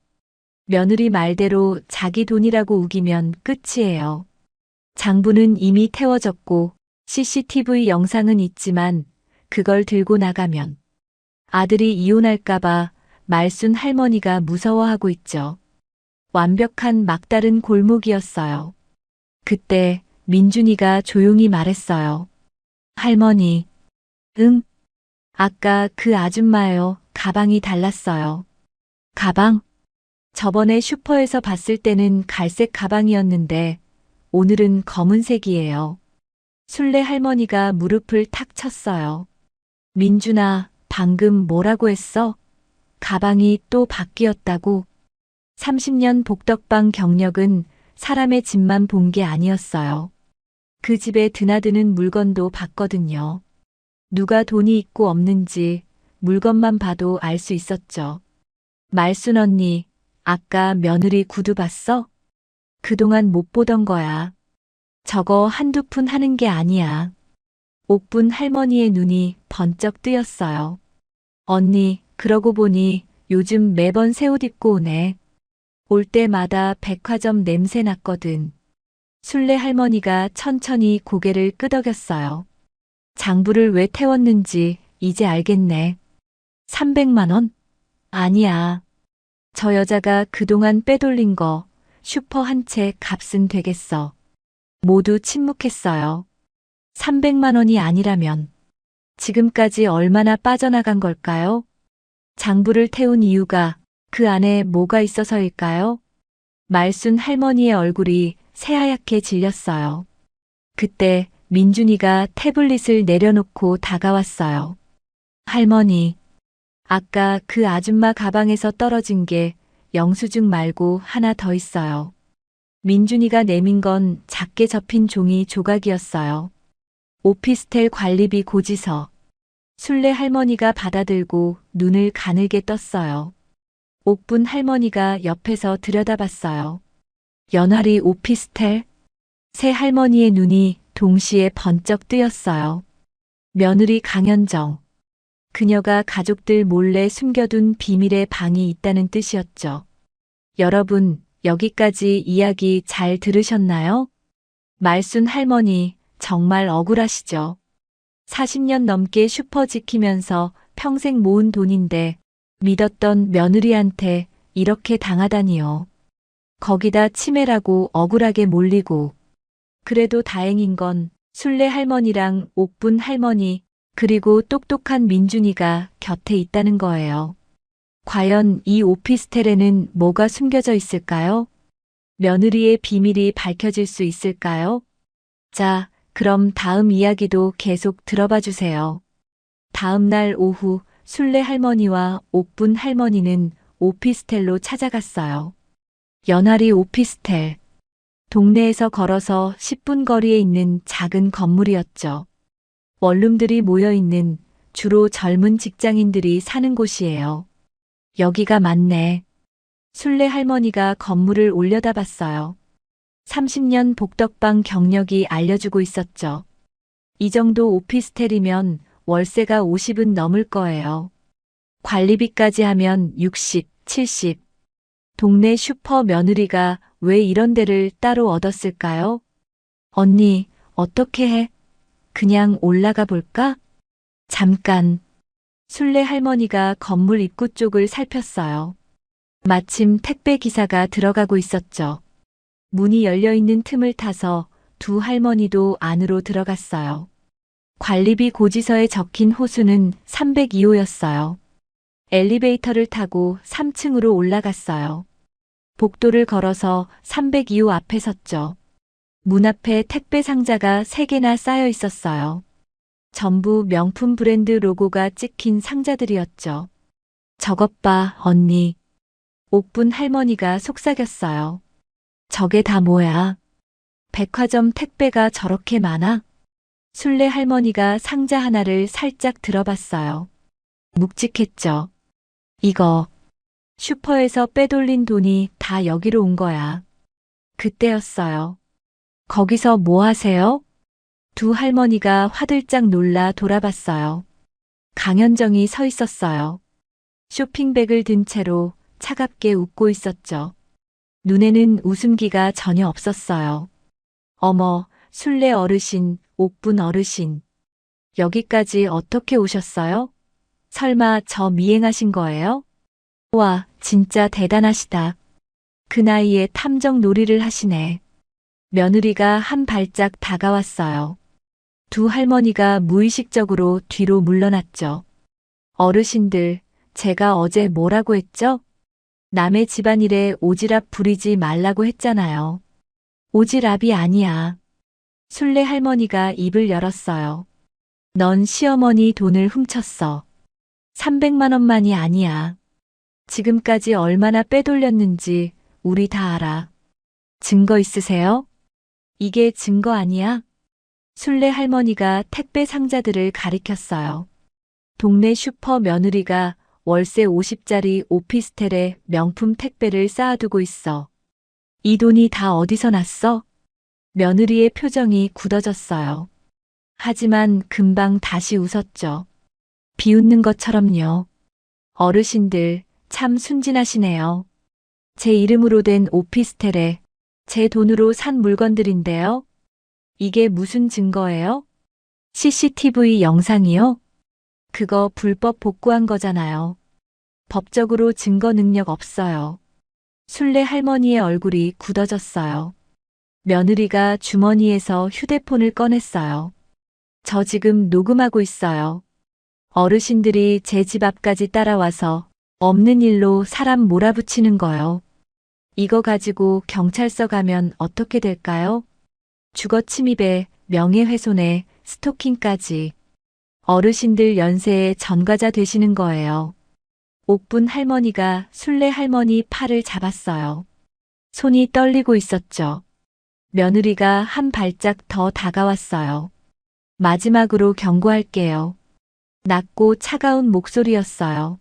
며느리 말대로 자기 돈이라고 우기면 끝이에요. 장부는 이미 태워졌고 CCTV 영상은 있지만 그걸 들고 나가면 아들이 이혼할까봐 말순 할머니가 무서워하고 있죠. 완벽한 막다른 골목이었어요. 그때 민준이가 조용히 말했어요. 할머니. 응? 아까 그 아줌마요. 가방이 달랐어요. 가방? 저번에 슈퍼에서 봤을 때는 갈색 가방이었는데 오늘은 검은색이에요. 순례 할머니가 무릎을 탁 쳤어요. 민준아, 방금 뭐라고 했어? 가방이 또 바뀌었다고? 30년 복덕방 경력은 사람의 집만 본 게 아니었어요. 그 집에 드나드는 물건도 봤거든요. 누가 돈이 있고 없는지 물건만 봐도 알 수 있었죠. 말순 언니, 아까 며느리 구두 봤어? 그동안 못 보던 거야. 저거 한두 푼 하는 게 아니야. 옥분 할머니의 눈이 번쩍 뜨였어요. 언니, 그러고 보니 요즘 매번 새 옷 입고 오네. 올 때마다 백화점 냄새 났거든. 순례 할머니가 천천히 고개를 끄덕였어요. 장부를 왜 태웠는지 이제 알겠네. 300만 원? 아니야. 저 여자가 그동안 빼돌린 거 슈퍼 한 채 값은 되겠어. 모두 침묵했어요. 300만 원이 아니라면 지금까지 얼마나 빠져나간 걸까요? 장부를 태운 이유가 그 안에 뭐가 있어서일까요? 말순 할머니의 얼굴이 새하얗게 질렸어요. 그때 민준이가 태블릿을 내려놓고 다가왔어요. 할머니, 아까 그 아줌마 가방에서 떨어진 게 영수증 말고 하나 더 있어요. 민준이가 내민 건 작게 접힌 종이 조각이었어요. 오피스텔 관리비 고지서. 순례 할머니가 받아들고 눈을 가늘게 떴어요. 옥분 할머니가 옆에서 들여다봤어요. 연화리 오피스텔? 새 할머니의 눈이 동시에 번쩍 뜨였어요. 며느리 강현정. 그녀가 가족들 몰래 숨겨둔 비밀의 방이 있다는 뜻이었죠. 여러분, 여기까지 이야기 잘 들으셨나요? 말순 할머니, 정말 억울하시죠? 40년 넘게 슈퍼 지키면서 평생 모은 돈인데 믿었던 며느리한테 이렇게 당하다니요. 거기다 치매라고 억울하게 몰리고. 그래도 다행인 건 순례 할머니랑 옥분 할머니 그리고 똑똑한 민준이가 곁에 있다는 거예요. 과연 이 오피스텔에는 뭐가 숨겨져 있을까요? 며느리의 비밀이 밝혀질 수 있을까요? 자, 그럼 다음 이야기도 계속 들어봐 주세요. 다음 날 오후 순례 할머니와 옥분 할머니는 오피스텔로 찾아갔어요. 연화리 오피스텔. 동네에서 걸어서 10분 거리에 있는 작은 건물이었죠. 원룸들이 모여 있는 주로 젊은 직장인들이 사는 곳이에요. 여기가 맞네. 순례 할머니가 건물을 올려다봤어요. 30년 복덕방 경력이 알려주고 있었죠. 이 정도 오피스텔이면 월세가 50은 넘을 거예요. 관리비까지 하면 60, 70. 동네 슈퍼 며느리가 왜 이런 데를 따로 얻었을까요? 언니, 어떻게 해? 그냥 올라가 볼까? 잠깐. 순례 할머니가 건물 입구 쪽을 살폈어요. 마침 택배 기사가 들어가고 있었죠. 문이 열려 있는 틈을 타서 두 할머니도 안으로 들어갔어요. 관리비 고지서에 적힌 호수는 302호였어요. 엘리베이터를 타고 3층으로 올라갔어요. 복도를 걸어서 302호 앞에 섰죠. 문 앞에 택배 상자가 3개나 쌓여 있었어요. 전부 명품 브랜드 로고가 찍힌 상자들이었죠. 저것 봐, 언니. 옥분 할머니가 속삭였어요. 저게 다 뭐야? 백화점 택배가 저렇게 많아? 순례 할머니가 상자 하나를 살짝 들어봤어요. 묵직했죠. 이거 슈퍼에서 빼돌린 돈이 다 여기로 온 거야. 그때였어요. 거기서 뭐 하세요? 두 할머니가 화들짝 놀라 돌아봤어요. 강현정이 서 있었어요. 쇼핑백을 든 채로 차갑게 웃고 있었죠. 눈에는 웃음기가 전혀 없었어요. 어머, 순례 어르신, 옥분 어르신. 여기까지 어떻게 오셨어요? 설마 저 미행하신 거예요? 와, 진짜 대단하시다. 그 나이에 탐정 놀이를 하시네. 며느리가 한 발짝 다가왔어요. 두 할머니가 무의식적으로 뒤로 물러났죠. 어르신들, 제가 어제 뭐라고 했죠? 남의 집안일에 오지랖 부리지 말라고 했잖아요. 오지랖이 아니야. 순례 할머니가 입을 열었어요. 넌 시어머니 돈을 훔쳤어. 300만 원만이 아니야. 지금까지 얼마나 빼돌렸는지 우리 다 알아. 증거 있으세요? 이게 증거 아니야? 순례 할머니가 택배 상자들을 가리켰어요. 동네 슈퍼 며느리가 월세 50짜리 오피스텔에 명품 택배를 쌓아두고 있어. 이 돈이 다 어디서 났어? 며느리의 표정이 굳어졌어요. 하지만 금방 다시 웃었죠. 비웃는 것처럼요. 어르신들 참 순진하시네요. 제 이름으로 된 오피스텔에 제 돈으로 산 물건들인데요. 이게 무슨 증거예요? CCTV 영상이요? 그거 불법 복구한 거잖아요. 법적으로 증거 능력 없어요. 순례 할머니의 얼굴이 굳어졌어요. 며느리가 주머니에서 휴대폰을 꺼냈어요. 저 지금 녹음하고 있어요. 어르신들이 제 집 앞까지 따라와서 없는 일로 사람 몰아붙이는 거요. 이거 가지고 경찰서 가면 어떻게 될까요? 주거 침입에 명예훼손에 스토킹까지. 어르신들 연세에 전과자 되시는 거예요. 옥분 할머니가 순례 할머니 팔을 잡았어요. 손이 떨리고 있었죠. 며느리가 한 발짝 더 다가왔어요. 마지막으로 경고할게요. 낮고 차가운 목소리였어요.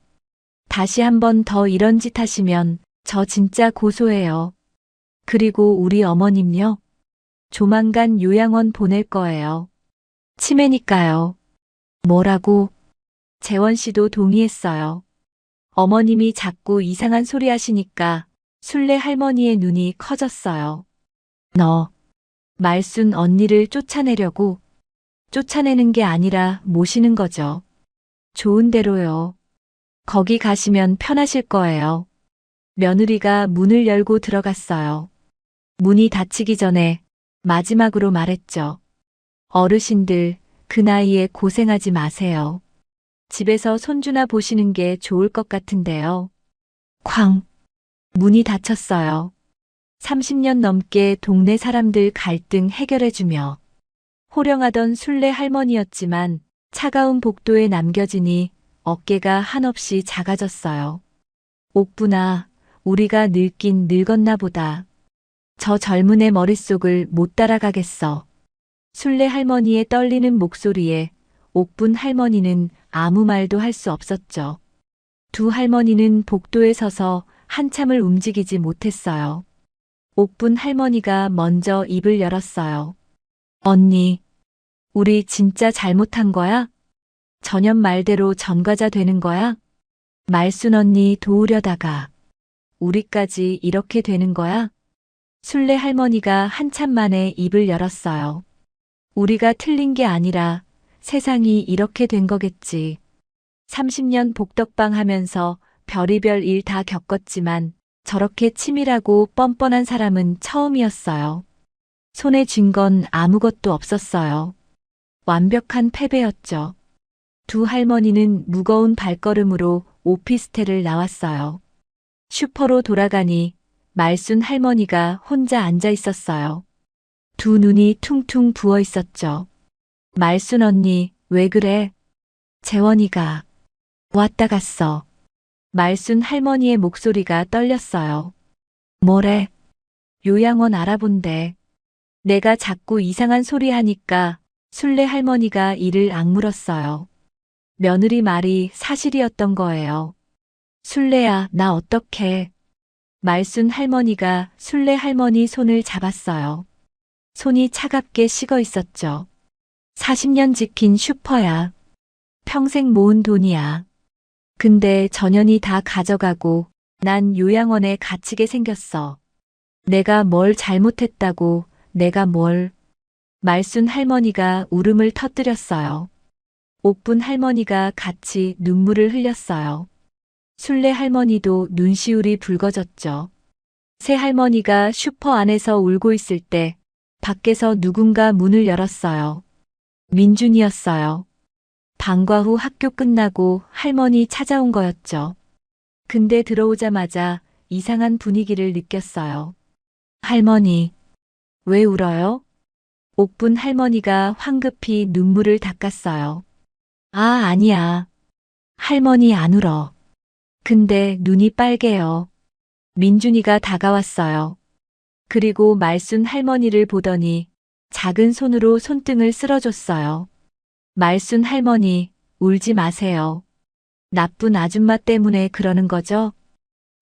다시 한 번 더 이런 짓 하시면 저 진짜 고소해요. 그리고 우리 어머님요. 조만간 요양원 보낼 거예요. 치매니까요. 뭐라고? 재원 씨도 동의했어요. 어머님이 자꾸 이상한 소리 하시니까 순례 할머니의 눈이 커졌어요. 너, 말순 언니를 쫓아내려고? 쫓아내는 게 아니라 모시는 거죠. 좋은 대로요. 거기 가시면 편하실 거예요. 며느리가 문을 열고 들어갔어요. 문이 닫히기 전에 마지막으로 말했죠. 어르신들, 그 나이에 고생하지 마세요. 집에서 손주나 보시는 게 좋을 것 같은데요. 쾅! 문이 닫혔어요. 30년 넘게 동네 사람들 갈등 해결해주며 호령하던 순례 할머니였지만 차가운 복도에 남겨지니 어깨가 한없이 작아졌어요. 옥분아, 우리가 늙긴 늙었나 보다. 저 젊은 애 머릿속을 못 따라가겠어. 순례 할머니의 떨리는 목소리에 옥분 할머니는 아무 말도 할 수 없었죠. 두 할머니는 복도에 서서 한참을 움직이지 못했어요. 옥분 할머니가 먼저 입을 열었어요. 언니, 우리 진짜 잘못한 거야? 전현 말대로 전과자 되는 거야? 말순 언니 도우려다가 우리까지 이렇게 되는 거야? 순례 할머니가 한참 만에 입을 열었어요. 우리가 틀린 게 아니라 세상이 이렇게 된 거겠지. 30년 복덕방 하면서 별의별 일 다 겪었지만 저렇게 치밀하고 뻔뻔한 사람은 처음이었어요. 손에 쥔 건 아무것도 없었어요. 완벽한 패배였죠. 두 할머니는 무거운 발걸음으로 오피스텔을 나왔어요. 슈퍼로 돌아가니 말순 할머니가 혼자 앉아 있었어요. 두 눈이 퉁퉁 부어 있었죠. 말순 언니, 왜 그래? 재원이가 왔다 갔어. 말순 할머니의 목소리가 떨렸어요. 뭐래? 요양원 알아본대. 내가 자꾸 이상한 소리 하니까 순례 할머니가 이를 악물었어요. 며느리 말이 사실이었던 거예요. 순례야, 나 어떡해. 말순 할머니가 순례 할머니 손을 잡았어요. 손이 차갑게 식어 있었죠. 40년 지킨 슈퍼야. 평생 모은 돈이야. 근데 전현이 다 가져가고 난 요양원에 갇히게 생겼어. 내가 뭘 잘못했다고, 내가 뭘. 말순 할머니가 울음을 터뜨렸어요. 옥분 할머니가 같이 눈물을 흘렸어요. 순례 할머니도 눈시울이 붉어졌죠. 새 할머니가 슈퍼 안에서 울고 있을 때 밖에서 누군가 문을 열었어요. 민준이었어요. 방과 후 학교 끝나고 할머니 찾아온 거였죠. 근데 들어오자마자 이상한 분위기를 느꼈어요. 할머니, 왜 울어요? 옥분 할머니가 황급히 눈물을 닦았어요. 아, 아니야. 할머니 안 울어. 근데 눈이 빨개요. 민준이가 다가왔어요. 그리고 말순 할머니를 보더니 작은 손으로 손등을 쓸어줬어요. 말순 할머니, 울지 마세요. 나쁜 아줌마 때문에 그러는 거죠?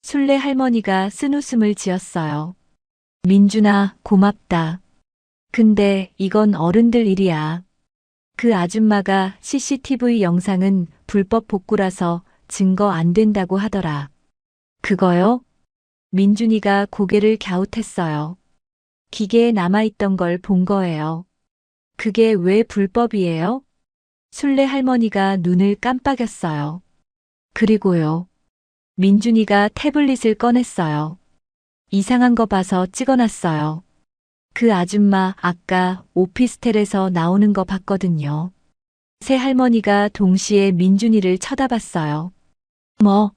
순례 할머니가 쓴웃음을 지었어요. 민준아, 고맙다. 근데 이건 어른들 일이야. 그 아줌마가 CCTV 영상은 불법 복구라서 증거 안 된다고 하더라. 그거요? 민준이가 고개를 갸웃했어요. 기계에 남아있던 걸 본 거예요. 그게 왜 불법이에요? 순례 할머니가 눈을 깜빡였어요. 그리고요. 민준이가 태블릿을 꺼냈어요. 이상한 거 봐서 찍어놨어요. 그 아줌마 아까 오피스텔에서 나오는 거 봤거든요. 새 할머니가 동시에 민준이를 쳐다봤어요. 뭐?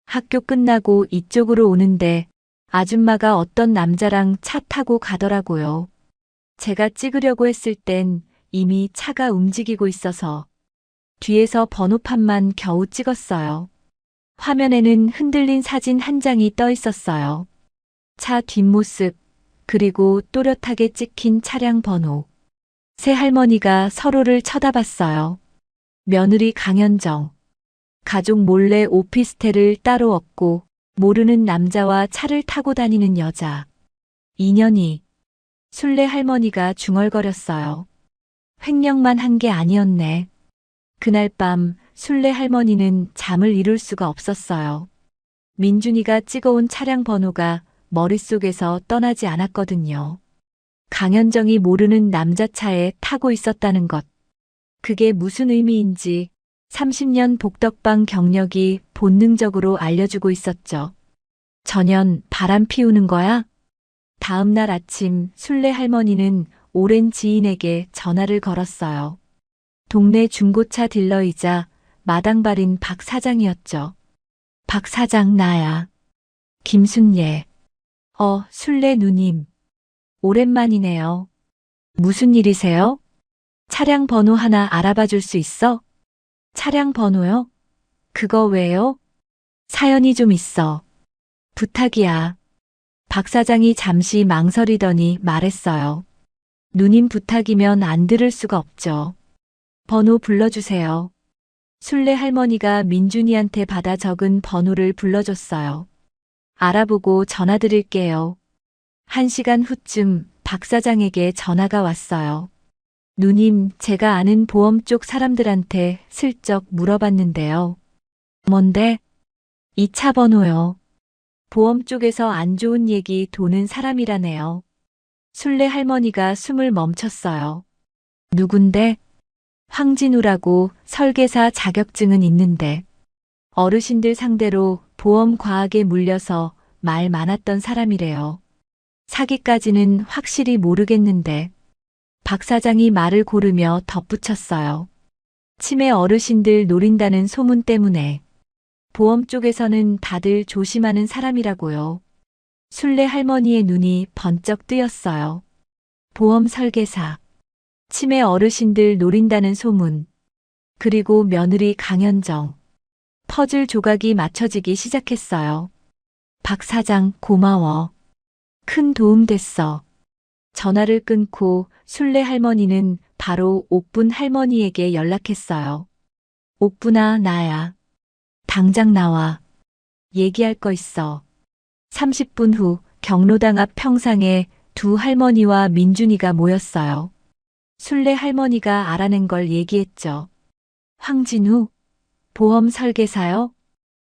학교 끝나고 이쪽으로 오는데 아줌마가 어떤 남자랑 차 타고 가더라고요. 제가 찍으려고 했을 땐 이미 차가 움직이고 있어서 뒤에서 번호판만 겨우 찍었어요. 화면에는 흔들린 사진 한 장이 떠 있었어요. 차 뒷모습, 그리고 또렷하게 찍힌 차량 번호. 새 할머니가 서로를 쳐다봤어요. 며느리 강현정. 가족 몰래 오피스텔을 따로 얻고 모르는 남자와 차를 타고 다니는 여자. 인연이. 순례 할머니가 중얼거렸어요. 횡령만 한 게 아니었네. 그날 밤 순례 할머니는 잠을 이룰 수가 없었어요. 민준이가 찍어온 차량 번호가 머릿속에서 떠나지 않았거든요. 강현정이 모르는 남자 차에 타고 있었다는 것. 그게 무슨 의미인지 30년 복덕방 경력이 본능적으로 알려주고 있었죠. 전현, 바람 피우는 거야? 다음 날 아침 순례 할머니는 오랜 지인에게 전화를 걸었어요. 동네 중고차 딜러이자 마당발인 박 사장이었죠. 박 사장 나야. 김순례. 순례 누님. 오랜만이네요. 무슨 일이세요? 차량 번호 하나 알아봐 줄 수 있어? 차량 번호요? 그거 왜요? 사연이 좀 있어. 부탁이야. 박 사장이 잠시 망설이더니 말했어요. 누님 부탁이면 안 들을 수가 없죠. 번호 불러주세요. 순례 할머니가 민준이한테 받아 적은 번호를 불러줬어요. 알아보고 전화 드릴게요. 1시간 후쯤 박 사장에게 전화가 왔어요. 누님, 제가 아는 보험 쪽 사람들한테 슬쩍 물어봤는데요. 뭔데? 이 차 번호요. 보험 쪽에서 안 좋은 얘기 도는 사람이라네요. 순례 할머니가 숨을 멈췄어요. 누군데? 황진우라고 설계사 자격증은 있는데 어르신들 상대로 보험 과하게 물려서 말 많았던 사람이래요. 사기까지는 확실히 모르겠는데 박 사장이 말을 고르며 덧붙였어요. 치매 어르신들 노린다는 소문 때문에 보험 쪽에서는 다들 조심하는 사람이라고요. 순례 할머니의 눈이 번쩍 뜨였어요. 보험 설계사, 치매 어르신들 노린다는 소문, 그리고 며느리 강현정. 퍼즐 조각이 맞춰지기 시작했어요. 박 사장 고마워. 큰 도움 됐어. 전화를 끊고 순례 할머니는 바로 옥분 할머니에게 연락했어요. 옥분아, 나야. 당장 나와. 얘기할 거 있어. 30분 후 경로당 앞 평상에 두 할머니와 민준이가 모였어요. 순례 할머니가 알아낸 걸 얘기했죠. 황진우, 보험 설계사요?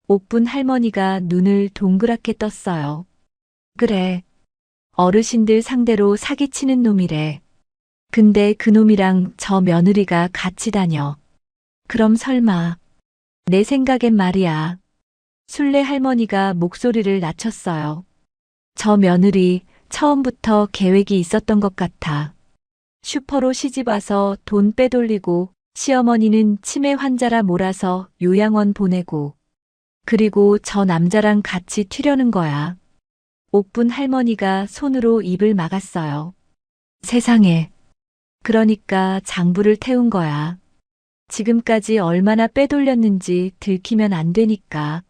옥분 할머니가 눈을 동그랗게 떴어요. 그래. 어르신들 상대로 사기치는 놈이래. 근데 그 놈이랑 저 며느리가 같이 다녀. 그럼 설마. 내 생각엔 말이야. 순례 할머니가 목소리를 낮췄어요. 저 며느리 처음부터 계획이 있었던 것 같아. 슈퍼로 시집 와서 돈 빼돌리고 시어머니는 치매 환자라 몰아서 요양원 보내고 그리고 저 남자랑 같이 튀려는 거야. 옥분 할머니가 손으로 입을 막았어요. 세상에. 그러니까 장부를 태운 거야. 지금까지 얼마나 빼돌렸는지 들키면 안 되니까.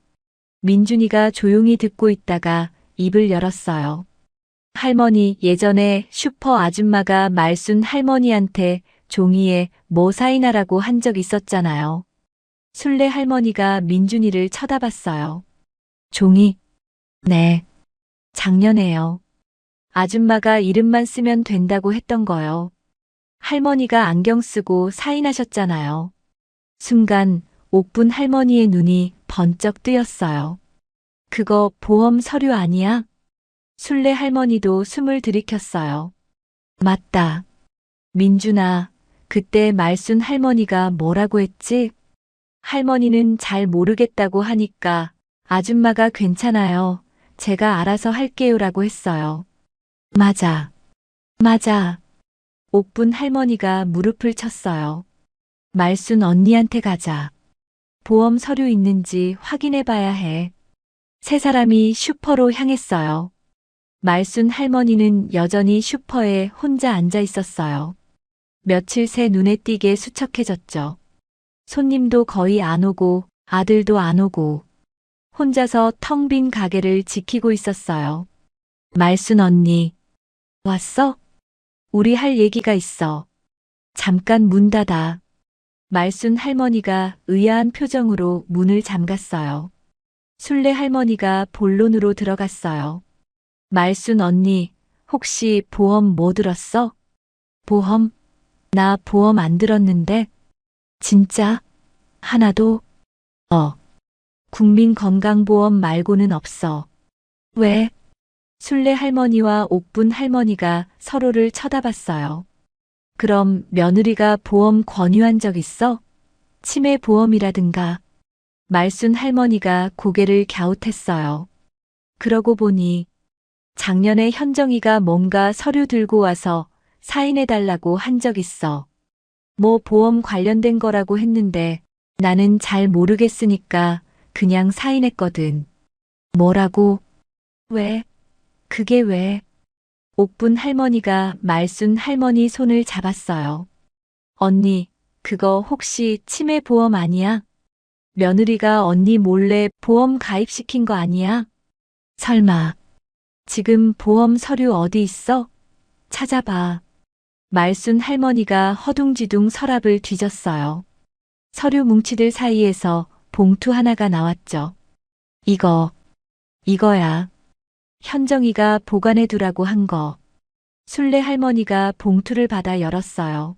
민준이가 조용히 듣고 있다가 입을 열었어요. 할머니, 예전에 슈퍼 아줌마가 말순 할머니한테 종이에 뭐 사인하라고 한 적 있었잖아요. 순례 할머니가 민준이를 쳐다봤어요. 종이? 네. 작년에요. 아줌마가 이름만 쓰면 된다고 했던 거요. 할머니가 안경 쓰고 사인하셨잖아요. 순간 옥분 할머니의 눈이 번쩍 뜨였어요. 그거 보험 서류 아니야? 순례 할머니도 숨을 들이켰어요. 맞다. 민준아, 그때 말순 할머니가 뭐라고 했지? 할머니는 잘 모르겠다고 하니까 아줌마가 괜찮아요. 제가 알아서 할게요라고 했어요. 맞아. 맞아. 옥분 할머니가 무릎을 쳤어요. 말순 언니한테 가자. 보험 서류 있는지 확인해 봐야 해. 세 사람이 슈퍼로 향했어요. 말순 할머니는 여전히 슈퍼에 혼자 앉아 있었어요. 며칠 새 눈에 띄게 수척해졌죠. 손님도 거의 안 오고 아들도 안 오고 혼자서 텅 빈 가게를 지키고 있었어요. 말순 언니, 왔어? 우리 할 얘기가 있어. 잠깐 문 닫아. 말순 할머니가 의아한 표정으로 문을 잠갔어요. 순례 할머니가 본론으로 들어갔어요. 말순 언니, 혹시 보험 뭐 들었어? 보험? 나 보험 안 들었는데? 진짜? 하나도? 국민건강보험 말고는 없어. 왜? 순례 할머니와 옥분 할머니가 서로를 쳐다봤어요. 그럼 며느리가 보험 권유한 적 있어? 치매 보험이라든가. 말순 할머니가 고개를 갸웃했어요. 그러고 보니 작년에 현정이가 뭔가 서류 들고 와서 사인해달라고 한 적 있어. 뭐 보험 관련된 거라고 했는데 나는 잘 모르겠으니까 그냥 사인했거든. 뭐라고? 왜? 그게 왜? 옥분 할머니가 말순 할머니 손을 잡았어요. 언니, 그거 혹시 치매 보험 아니야? 며느리가 언니 몰래 보험 가입시킨 거 아니야? 설마, 지금 보험 서류 어디 있어? 찾아봐. 말순 할머니가 허둥지둥 서랍을 뒤졌어요. 서류 뭉치들 사이에서 봉투 하나가 나왔죠. 이거야. 현정이가 보관해 두라고 한 거. 순례 할머니가 봉투를 받아 열었어요.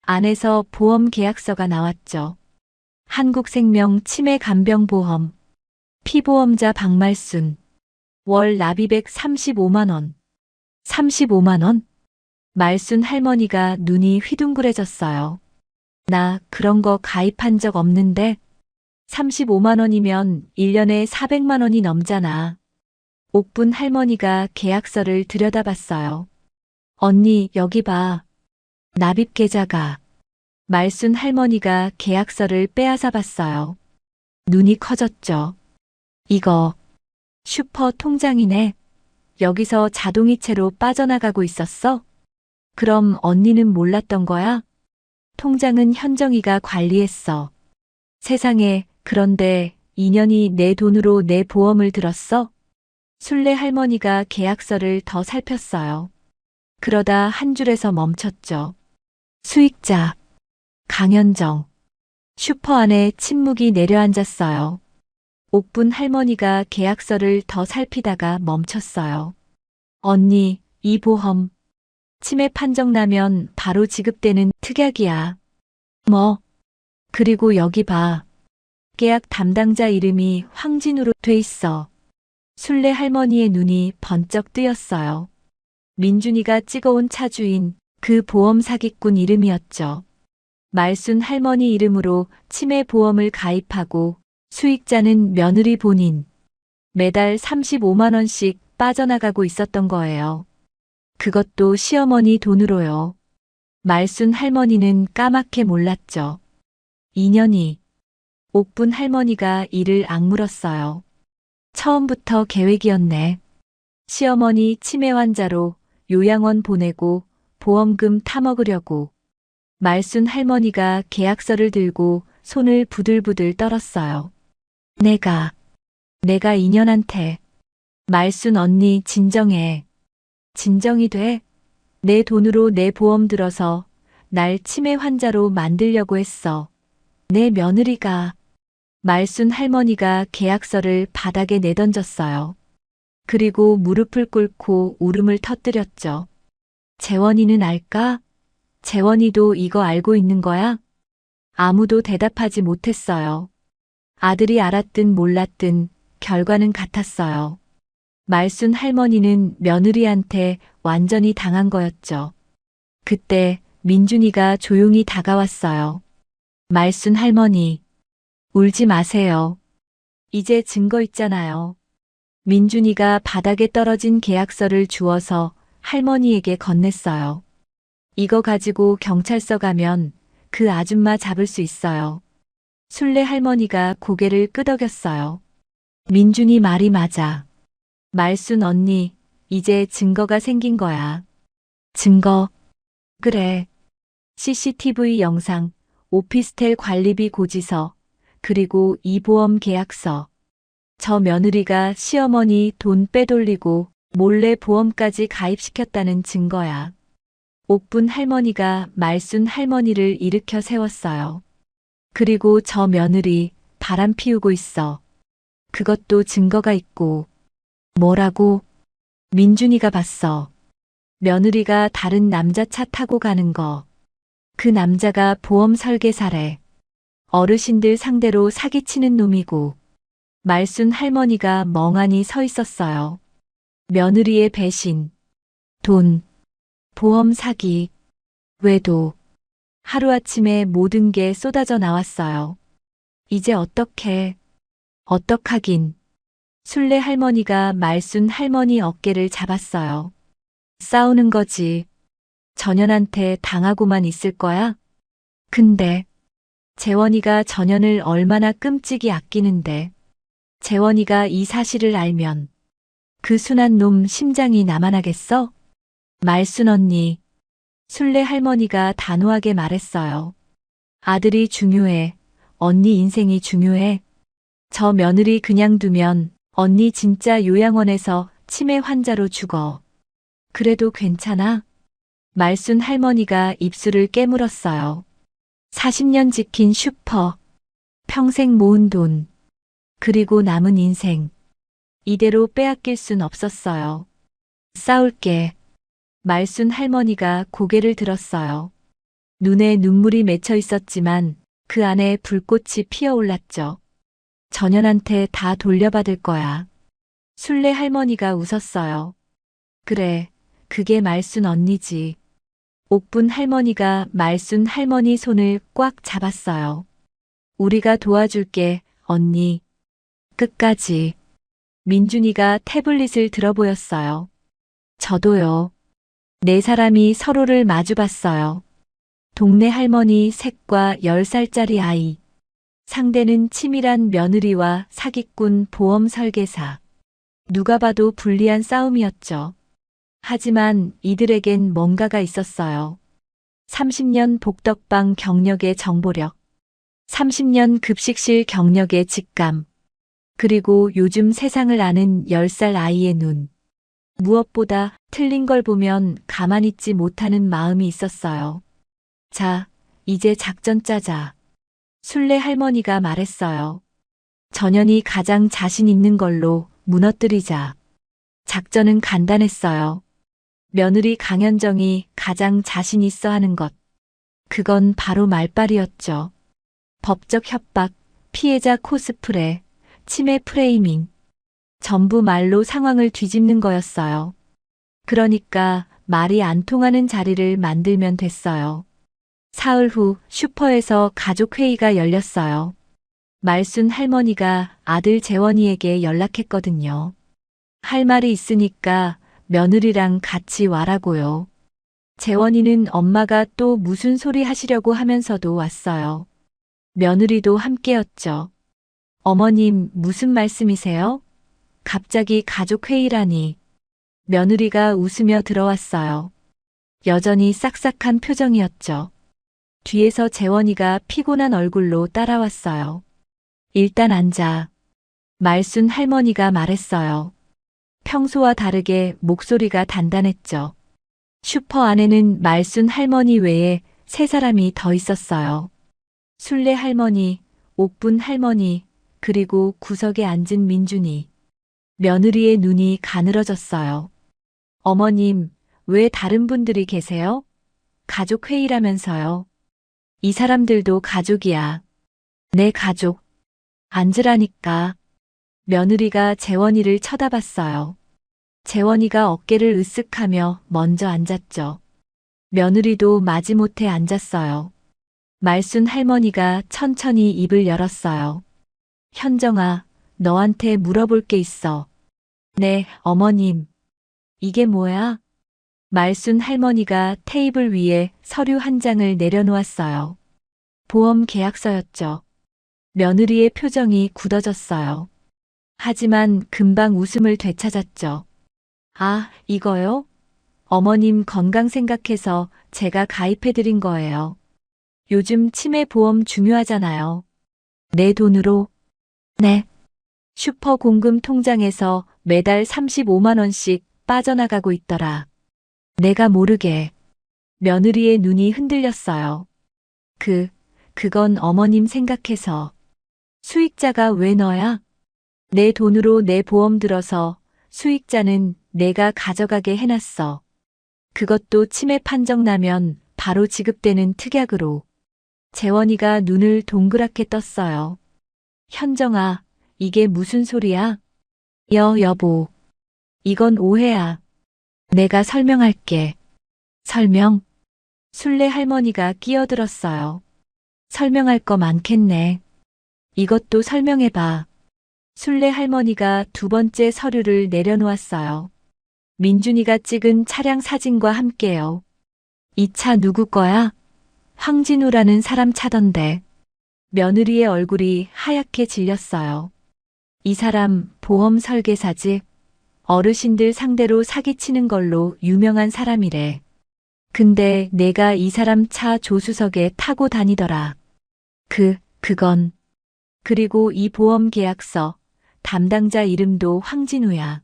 안에서 보험 계약서가 나왔죠. 한국생명 치매 간병보험. 피보험자 박말순. 월 납입액 35만 원. 35만 원? 말순 할머니가 눈이 휘둥그레졌어요. 나 그런 거 가입한 적 없는데 35만 원이면 1년에 400만 원이 넘잖아. 옥분 할머니가 계약서를 들여다봤어요. 언니, 여기 봐. 납입 계좌가. 말순 할머니가 계약서를 빼앗아 봤어요. 눈이 커졌죠. 이거 슈퍼 통장이네. 여기서 자동이체로 빠져나가고 있었어? 그럼 언니는 몰랐던 거야? 통장은 현정이가 관리했어. 세상에, 그런데 2년이 내 돈으로 내 보험을 들었어? 순례 할머니가 계약서를 더 살폈어요. 그러다 한 줄에서 멈췄죠. 수익자, 강현정. 슈퍼 안에 침묵이 내려앉았어요. 옥분 할머니가 계약서를 더 살피다가 멈췄어요. 언니, 이 보험. 치매 판정 나면 바로 지급되는 특약이야. 뭐? 그리고 여기 봐. 계약 담당자 이름이 황진우로 돼 있어. 순례 할머니의 눈이 번쩍 뜨였어요. 민준이가 찍어온 차주인 그 보험 사기꾼 이름이었죠. 말순 할머니 이름으로 치매 보험을 가입하고 수익자는 며느리 본인. 매달 35만 원씩 빠져나가고 있었던 거예요. 그것도 시어머니 돈으로요. 말순 할머니는 까맣게 몰랐죠. 2년이. 옥분 할머니가 이를 악물었어요. 처음부터 계획이었네. 시어머니 치매 환자로 요양원 보내고 보험금 타먹으려고. 말순 할머니가 계약서를 들고 손을 부들부들 떨었어요. 내가 2년한테. 말순 언니 진정해. 진정이 돼? 내 돈으로 내 보험 들어서 날 치매 환자로 만들려고 했어. 내 며느리가. 말순 할머니가 계약서를 바닥에 내던졌어요. 그리고 무릎을 꿇고 울음을 터뜨렸죠. 재원이는 알까? 재원이도 이거 알고 있는 거야? 아무도 대답하지 못했어요. 아들이 알았든 몰랐든 결과는 같았어요. 말순 할머니는 며느리한테 완전히 당한 거였죠. 그때 민준이가 조용히 다가왔어요. 말순 할머니, 울지 마세요. 이제 증거 있잖아요. 민준이가 바닥에 떨어진 계약서를 주워서 할머니에게 건넸어요. 이거 가지고 경찰서 가면 그 아줌마 잡을 수 있어요. 순례 할머니가 고개를 끄덕였어요. 민준이 말이 맞아. 말순 언니, 이제 증거가 생긴 거야. 증거? 그래. CCTV 영상, 오피스텔 관리비 고지서, 그리고 이 보험 계약서. 저 며느리가 시어머니 돈 빼돌리고 몰래 보험까지 가입시켰다는 증거야. 옥분 할머니가 말순 할머니를 일으켜 세웠어요. 그리고 저 며느리 바람 피우고 있어. 그것도 증거가 있고. 뭐라고? 민준이가 봤어. 며느리가 다른 남자 차 타고 가는 거. 그 남자가 보험 설계사래. 어르신들 상대로 사기치는 놈이고. 말순 할머니가 멍하니 서 있었어요. 며느리의 배신, 돈, 보험 사기, 외도. 하루아침에 모든 게 쏟아져 나왔어요. 이제 어떡하긴. 순례 할머니가 말순 할머니 어깨를 잡았어요. 싸우는 거지. 전현한테 당하고만 있을 거야? 근데 재원이가 전현을 얼마나 끔찍이 아끼는데. 재원이가 이 사실을 알면 그 순한 놈 심장이 남아나겠어? 말순 언니, 순례 할머니가 단호하게 말했어요. 아들이 중요해. 언니 인생이 중요해. 저 며느리 그냥 두면 언니 진짜 요양원에서 치매 환자로 죽어. 그래도 괜찮아? 말순 할머니가 입술을 깨물었어요. 40년 지킨 슈퍼, 평생 모은 돈, 그리고 남은 인생. 이대로 빼앗길 순 없었어요. 싸울게. 말순 할머니가 고개를 들었어요. 눈에 눈물이 맺혀 있었지만 그 안에 불꽃이 피어올랐죠. 전현한테 다 돌려받을 거야. 순례 할머니가 웃었어요. 그래, 그게 말순 언니지. 옥분 할머니가 말순 할머니 손을 꽉 잡았어요. 우리가 도와줄게, 언니. 끝까지. 민준이가 태블릿을 들어보였어요. 저도요. 네 사람이 서로를 마주봤어요. 동네 할머니 셋과 10살짜리 아이. 상대는 치밀한 며느리와 사기꾼 보험 설계사. 누가 봐도 불리한 싸움이었죠. 하지만 이들에겐 뭔가가 있었어요. 30년 복덕방 경력의 정보력, 30년 급식실 경력의 직감, 그리고 요즘 세상을 아는 10살 아이의 눈. 무엇보다 틀린 걸 보면 가만히 있지 못하는 마음이 있었어요. 자, 이제 작전 짜자. 순례 할머니가 말했어요. 전현이 가장 자신 있는 걸로 무너뜨리자. 작전은 간단했어요. 며느리 강현정이 가장 자신 있어 하는 것. 그건 바로 말빨이었죠. 법적 협박, 피해자 코스프레, 치매 프레이밍. 전부 말로 상황을 뒤집는 거였어요. 그러니까 말이 안 통하는 자리를 만들면 됐어요. 사흘 후 슈퍼에서 가족회의가 열렸어요. 말순 할머니가 아들 재원이에게 연락했거든요. 할 말이 있으니까 며느리랑 같이 와라고요. 재원이는 엄마가 또 무슨 소리 하시려고 하면서도 왔어요. 며느리도 함께였죠. 어머님, 무슨 말씀이세요? 갑자기 가족회의라니. 며느리가 웃으며 들어왔어요. 여전히 싹싹한 표정이었죠. 뒤에서 재원이가 피곤한 얼굴로 따라왔어요. 일단 앉아. 말순 할머니가 말했어요. 평소와 다르게 목소리가 단단했죠. 슈퍼 안에는 말순 할머니 외에 3사람이 더 있었어요. 순례 할머니, 옥분 할머니, 그리고 구석에 앉은 민준이. 며느리의 눈이 가늘어졌어요. 어머님, 왜 다른 분들이 계세요? 가족 회의라면서요. 이 사람들도 가족이야. 내 가족. 앉으라니까. 며느리가 재원이를 쳐다봤어요. 재원이가 어깨를 으쓱하며 먼저 앉았죠. 며느리도 마지못해 앉았어요. 말순 할머니가 천천히 입을 열었어요. 현정아, 너한테 물어볼 게 있어. 네, 어머님. 이게 뭐야? 말순 할머니가 테이블 위에 서류 한 장을 내려놓았어요. 보험 계약서였죠. 며느리의 표정이 굳어졌어요. 하지만 금방 웃음을 되찾았죠. 아, 이거요? 어머님 건강 생각해서 제가 가입해드린 거예요. 요즘 치매 보험 중요하잖아요. 내 돈으로? 네. 슈퍼 공금 통장에서 매달 35만 원씩 빠져나가고 있더라. 내가 모르게. 며느리의 눈이 흔들렸어요. 그건 어머님 생각해서. 수익자가 왜 너야? 내 돈으로 내 보험 들어서 수익자는 내가 가져가게 해놨어. 그것도 치매 판정 나면 바로 지급되는 특약으로. 재원이가 눈을 동그랗게 떴어요. 현정아, 이게 무슨 소리야? 여보. 이건 오해야. 내가 설명할게. 설명? 순례 할머니가 끼어들었어요. 설명할 거 많겠네. 이것도 설명해봐. 순례 할머니가 2번째 서류를 내려놓았어요. 민준이가 찍은 차량 사진과 함께요. 이 차 누구 거야? 황진우라는 사람 차던데. 며느리의 얼굴이 하얗게 질렸어요. 이 사람 보험 설계사지? 어르신들 상대로 사기치는 걸로 유명한 사람이래. 근데 내가 이 사람 차 조수석에 타고 다니더라. 그건. 그리고 이 보험 계약서, 담당자 이름도 황진우야.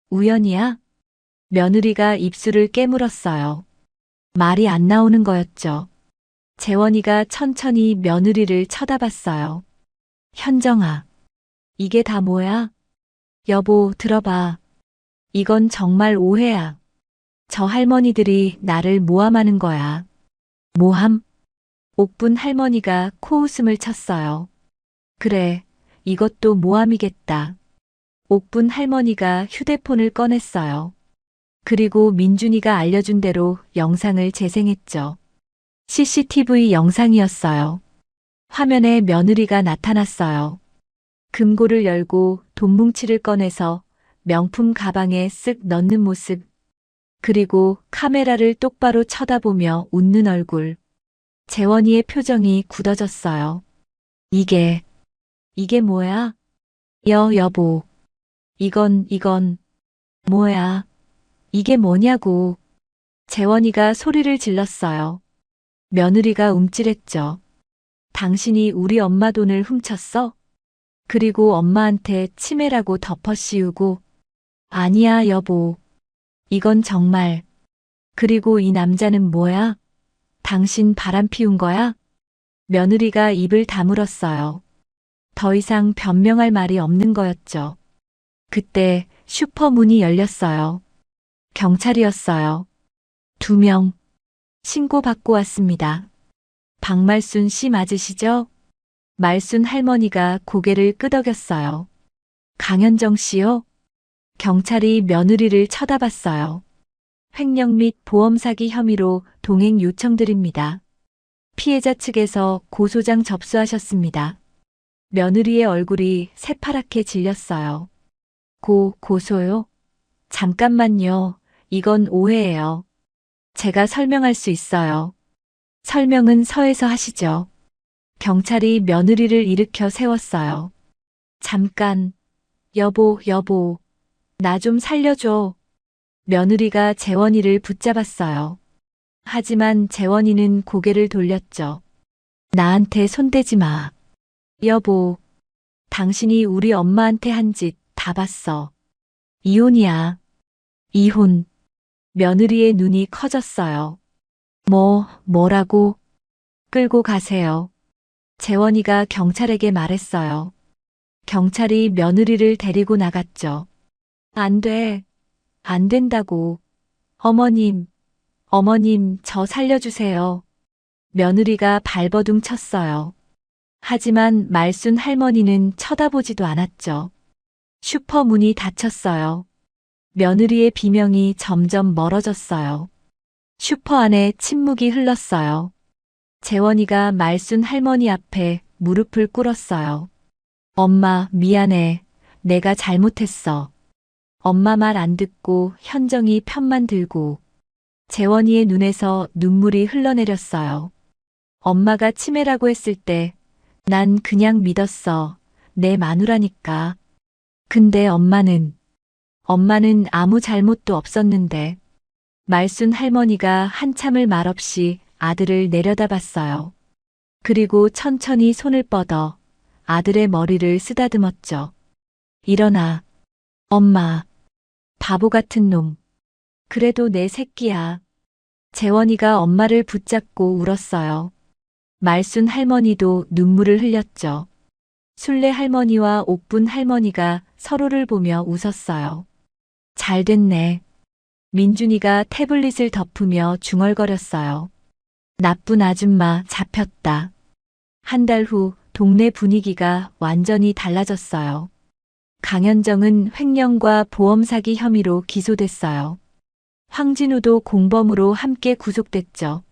우연이야? 며느리가 입술을 깨물었어요. 말이 안 나오는 거였죠. 재원이가 천천히 며느리를 쳐다봤어요. 현정아, 이게 다 뭐야? 여보, 들어봐. 이건 정말 오해야. 저 할머니들이 나를 모함하는 거야. 모함? 옥분 할머니가 코웃음을 쳤어요. 그래, 이것도 모함이겠다. 옥분 할머니가 휴대폰을 꺼냈어요. 그리고 민준이가 알려준 대로 영상을 재생했죠. CCTV 영상이었어요. 화면에 며느리가 나타났어요. 금고를 열고 돈 뭉치를 꺼내서 명품 가방에 쓱 넣는 모습. 그리고 카메라를 똑바로 쳐다보며 웃는 얼굴. 재원이의 표정이 굳어졌어요. 이게 뭐야? 여보. 이건, 뭐야? 이게 뭐냐고. 재원이가 소리를 질렀어요. 며느리가 움찔했죠. 당신이 우리 엄마 돈을 훔쳤어? 그리고 엄마한테 치매라고 덮어씌우고. 아니야, 여보. 이건 정말. 그리고 이 남자는 뭐야? 당신 바람 피운 거야? 며느리가 입을 다물었어요. 더 이상 변명할 말이 없는 거였죠. 그때 슈퍼 문이 열렸어요. 경찰이었어요. 2명. 신고받고 왔습니다. 박말순 씨 맞으시죠? 말순 할머니가 고개를 끄덕였어요. 강현정 씨요? 경찰이 며느리를 쳐다봤어요. 횡령 및 보험 사기 혐의로 동행 요청드립니다. 피해자 측에서 고소장 접수하셨습니다. 며느리의 얼굴이 새파랗게 질렸어요. 고소요? 잠깐만요. 이건 오해예요. 제가 설명할 수 있어요. 설명은 서에서 하시죠. 경찰이 며느리를 일으켜 세웠어요. 잠깐. 여보. 나 좀 살려줘. 며느리가 재원이를 붙잡았어요. 하지만 재원이는 고개를 돌렸죠. 나한테 손대지 마. 여보. 당신이 우리 엄마한테 한 짓 다 봤어. 이혼이야. 이혼. 며느리의 눈이 커졌어요. 뭐라고? 끌고 가세요. 재원이가 경찰에게 말했어요. 경찰이 며느리를 데리고 나갔죠. 안 돼. 안 된다고. 어머님, 저 살려주세요. 며느리가 발버둥 쳤어요. 하지만 말순 할머니는 쳐다보지도 않았죠. 슈퍼 문이 닫혔어요. 며느리의 비명이 점점 멀어졌어요. 슈퍼 안에 침묵이 흘렀어요. 재원이가 말순 할머니 앞에 무릎을 꿇었어요. 엄마, 미안해. 내가 잘못했어. 엄마 말 안 듣고 현정이 편만 들고. 재원이의 눈에서 눈물이 흘러내렸어요. 엄마가 치매라고 했을 때 난 그냥 믿었어. 내 마누라니까. 근데 엄마는 아무 잘못도 없었는데. 말순 할머니가 한참을 말없이 아들을 내려다봤어요. 그리고 천천히 손을 뻗어 아들의 머리를 쓰다듬었죠. 일어나. 엄마. 바보 같은 놈. 그래도 내 새끼야. 재원이가 엄마를 붙잡고 울었어요. 말순 할머니도 눈물을 흘렸죠. 순례 할머니와 옥분 할머니가 서로를 보며 웃었어요. 잘 됐네. 민준이가 태블릿을 덮으며 중얼거렸어요. 나쁜 아줌마 잡혔다. 한 달 후 동네 분위기가 완전히 달라졌어요. 강현정은 횡령과 보험 사기 혐의로 기소됐어요. 황진우도 공범으로 함께 구속됐죠.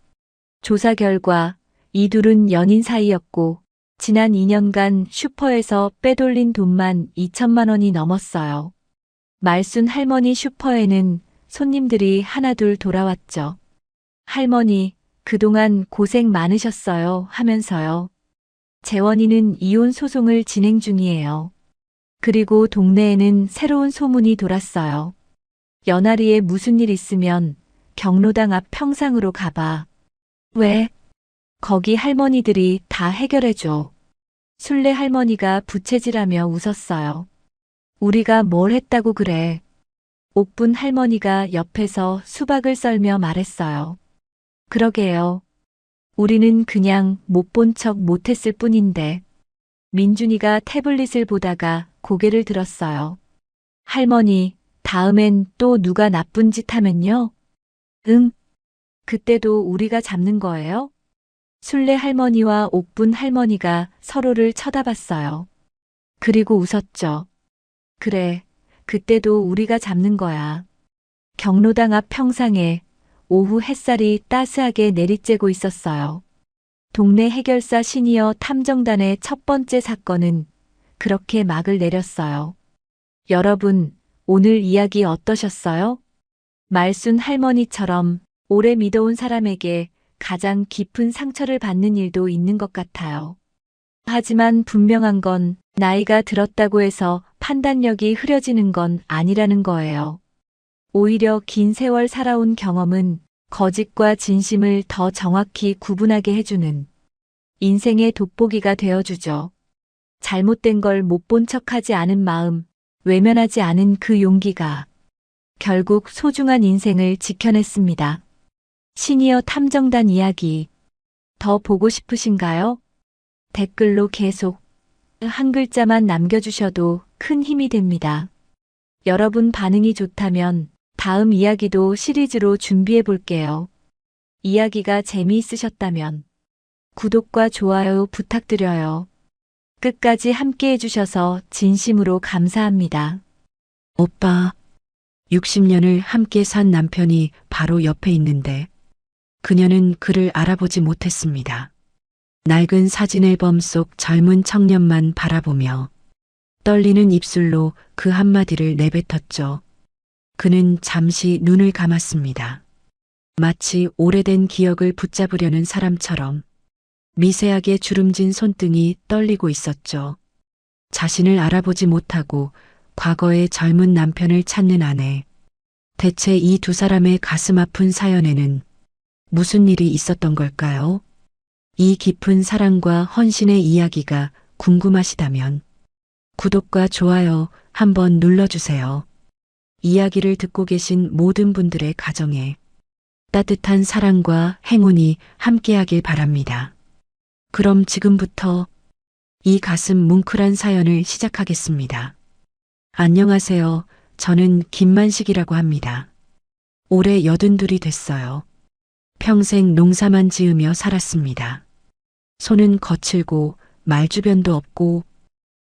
조사 결과 이 둘은 연인 사이였고 지난 2년간 슈퍼에서 빼돌린 돈만 2천만 원이 넘었어요. 말순 할머니 슈퍼에는 손님들이 하나둘 돌아왔죠. 할머니, 그동안 고생 많으셨어요 하면서요. 재원이는 이혼 소송을 진행 중이에요. 그리고 동네에는 새로운 소문이 돌았어요. 연아리에 무슨 일 있으면 경로당 앞 평상으로 가봐. 왜? 거기 할머니들이 다 해결해줘. 순례 할머니가 부채질하며 웃었어요. 우리가 뭘 했다고 그래. 옥분 할머니가 옆에서 수박을 썰며 말했어요. 그러게요. 우리는 그냥 못 본 척 못했을 뿐인데. 민준이가 태블릿을 보다가 고개를 들었어요. 할머니, 다음엔 또 누가 나쁜 짓 하면요? 응. 그때도 우리가 잡는 거예요? 순례 할머니와 옥분 할머니가 서로를 쳐다봤어요. 그리고 웃었죠. 그래, 그때도 우리가 잡는 거야. 경로당 앞 평상에 오후 햇살이 따스하게 내리쬐고 있었어요. 동네 해결사 시니어 탐정단의 첫 번째 사건은 그렇게 막을 내렸어요. 여러분, 오늘 이야기 어떠셨어요? 말순 할머니처럼 오래 믿어온 사람에게 가장 깊은 상처를 받는 일도 있는 것 같아요. 하지만 분명한 건 나이가 들었다고 해서 판단력이 흐려지는 건 아니라는 거예요. 오히려 긴 세월 살아온 경험은 거짓과 진심을 더 정확히 구분하게 해주는 인생의 돋보기가 되어주죠. 잘못된 걸 못 본 척하지 않은 마음, 외면하지 않은 그 용기가 결국 소중한 인생을 지켜냈습니다. 시니어 탐정단 이야기 더 보고 싶으신가요? 댓글로 계속 한 글자만 남겨주셔도 큰 힘이 됩니다. 여러분 반응이 좋다면 다음 이야기도 시리즈로 준비해 볼게요. 이야기가 재미있으셨다면 구독과 좋아요 부탁드려요. 끝까지 함께 해주셔서 진심으로 감사합니다. 오빠, 60년을 함께 산 남편이 바로 옆에 있는데 그녀는 그를 알아보지 못했습니다. 낡은 사진 앨범 속 젊은 청년만 바라보며 떨리는 입술로 그 한마디를 내뱉었죠. 그는 잠시 눈을 감았습니다. 마치 오래된 기억을 붙잡으려는 사람처럼 미세하게 주름진 손등이 떨리고 있었죠. 자신을 알아보지 못하고 과거의 젊은 남편을 찾는 아내. 대체 이 두 사람의 가슴 아픈 사연에는 무슨 일이 있었던 걸까요? 이 깊은 사랑과 헌신의 이야기가 궁금하시다면 구독과 좋아요 한번 눌러주세요. 이야기를 듣고 계신 모든 분들의 가정에 따뜻한 사랑과 행운이 함께하길 바랍니다. 그럼 지금부터 이 가슴 뭉클한 사연을 시작하겠습니다. 안녕하세요. 저는 김만식이라고 합니다. 올해 82이 됐어요. 평생 농사만 지으며 살았습니다. 손은 거칠고 말주변도 없고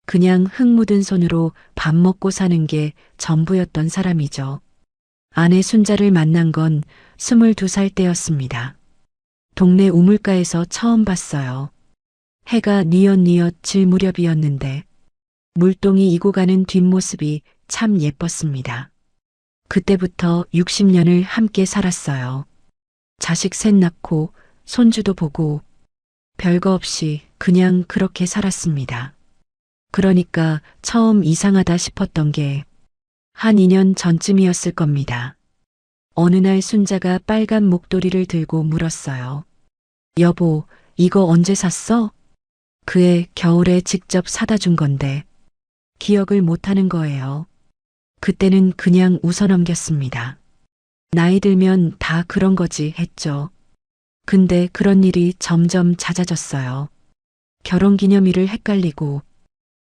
그냥 흙 묻은 손으로 밥 먹고 사는 게 전부였던 사람이죠. 아내 순자를 만난 건 22살 때였습니다. 동네 우물가에서 처음 봤어요. 해가 뉘엿뉘엿 질 무렵이었는데 물동이 이고 가는 뒷모습이 참 예뻤습니다. 그때부터 60년을 함께 살았어요. 자식 셋 낳고 손주도 보고 별거 없이 그냥 그렇게 살았습니다. 그러니까 처음 이상하다 싶었던 게 한 2년 전쯤이었을 겁니다. 어느 날 순자가 빨간 목도리를 들고 물었어요. 여보, 이거 언제 샀어? 그애 겨울에 직접 사다 준 건데 기억을 못하는 거예요. 그때는 그냥 웃어넘겼습니다. 나이 들면 다 그런 거지 했죠. 근데 그런 일이 점점 잦아졌어요. 결혼기념일을 헷갈리고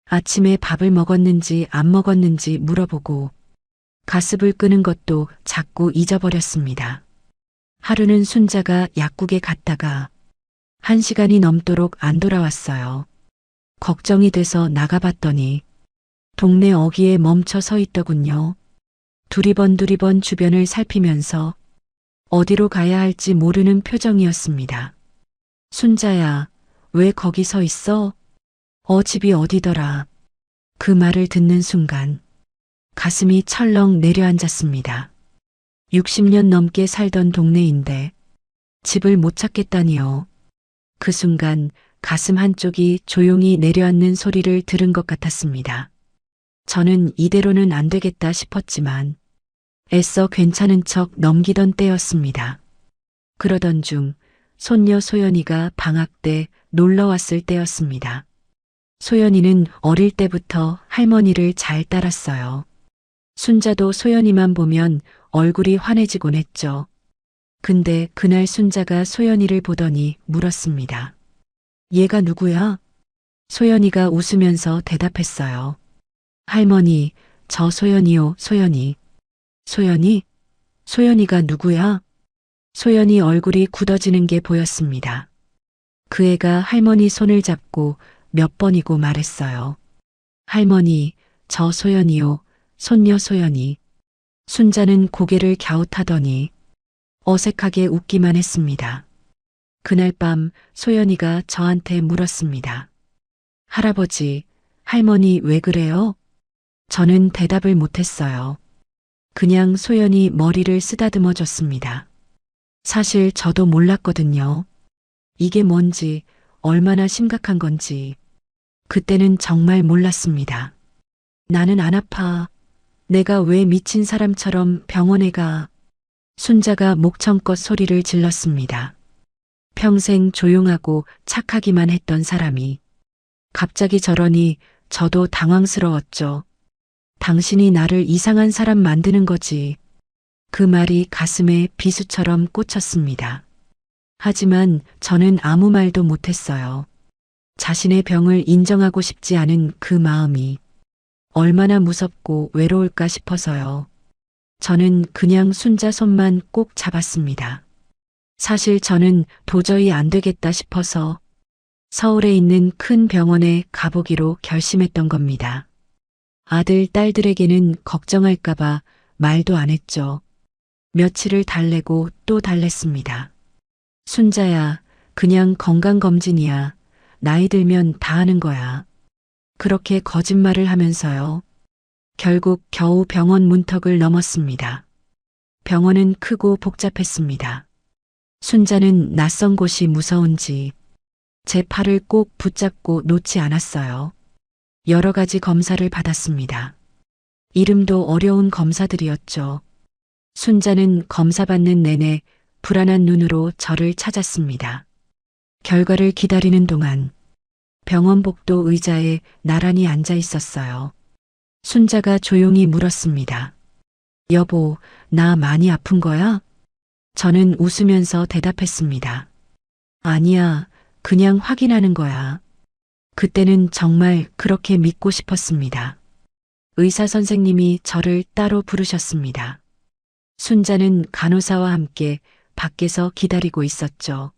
아침에 밥을 먹었는지 안 먹었는지 물어보고 가습을 끄는 것도 자꾸 잊어버렸습니다. 하루는 순자가 약국에 갔다가 1시간이 넘도록 안 돌아왔어요. 걱정이 돼서 나가봤더니 동네 어귀에 멈춰 서 있더군요. 두리번 주변을 살피면서 어디로 가야 할지 모르는 표정이었습니다. 순자야, 왜 거기 서 있어? 집이 어디더라? 그 말을 듣는 순간 가슴이 철렁 내려앉았습니다. 60년 넘게 살던 동네인데 집을 못 찾겠다니요. 그 순간 가슴 한쪽이 조용히 내려앉는 소리를 들은 것 같았습니다. 저는 이대로는 안 되겠다 싶었지만 애써 괜찮은 척 넘기던 때였습니다. 그러던 중 손녀 소연이가 방학 때 놀러 왔을 때였습니다. 소연이는 어릴 때부터 할머니를 잘 따랐어요. 순자도 소연이만 보면 얼굴이 환해지곤 했죠. 근데 그날 순자가 소연이를 보더니 물었습니다. 얘가 누구야? 소연이가 웃으면서 대답했어요. 할머니, 저 소연이요, 소연이. 소연이? 소연이가 누구야? 소연이 얼굴이 굳어지는 게 보였습니다. 그 애가 할머니 손을 잡고 몇 번이고 말했어요. 할머니, 저 소연이요, 손녀 소연이. 순자는 고개를 갸웃하더니 어색하게 웃기만 했습니다. 그날 밤 소연이가 저한테 물었습니다. 할아버지, 할머니 왜 그래요? 저는 대답을 못했어요. 그냥 소연이 머리를 쓰다듬어 줬습니다. 사실 저도 몰랐거든요. 이게 뭔지, 얼마나 심각한 건지. 그때는 정말 몰랐습니다. 나는 안 아파. 내가 왜 미친 사람처럼 병원에 가. 순자가 목청껏 소리를 질렀습니다. 평생 조용하고 착하기만 했던 사람이 갑자기 저러니 저도 당황스러웠죠. 당신이 나를 이상한 사람 만드는 거지. 그 말이 가슴에 비수처럼 꽂혔습니다. 하지만 저는 아무 말도 못했어요. 자신의 병을 인정하고 싶지 않은 그 마음이 얼마나 무섭고 외로울까 싶어서요. 저는 그냥 순자 손만 꼭 잡았습니다. 사실 저는 도저히 안 되겠다 싶어서 서울에 있는 큰 병원에 가보기로 결심했던 겁니다. 아들, 딸들에게는 걱정할까봐 말도 안 했죠. 며칠을 달래고 또 달랬습니다. 순자야, 그냥 건강검진이야. 나이 들면 다 하는 거야. 그렇게 거짓말을 하면서요. 결국 겨우 병원 문턱을 넘었습니다. 병원은 크고 복잡했습니다. 순자는 낯선 곳이 무서운지 제 팔을 꼭 붙잡고 놓지 않았어요. 여러 가지 검사를 받았습니다. 이름도 어려운 검사들이었죠. 순자는 검사 받는 내내 불안한 눈으로 저를 찾았습니다. 결과를 기다리는 동안 병원 복도 의자에 나란히 앉아 있었어요. 순자가 조용히 물었습니다. 여보, 나 많이 아픈 거야? 저는 웃으면서 대답했습니다. 아니야, 그냥 확인하는 거야. 그때는 정말 그렇게 믿고 싶었습니다. 의사 선생님이 저를 따로 부르셨습니다. 순자는 간호사와 함께 밖에서 기다리고 있었죠.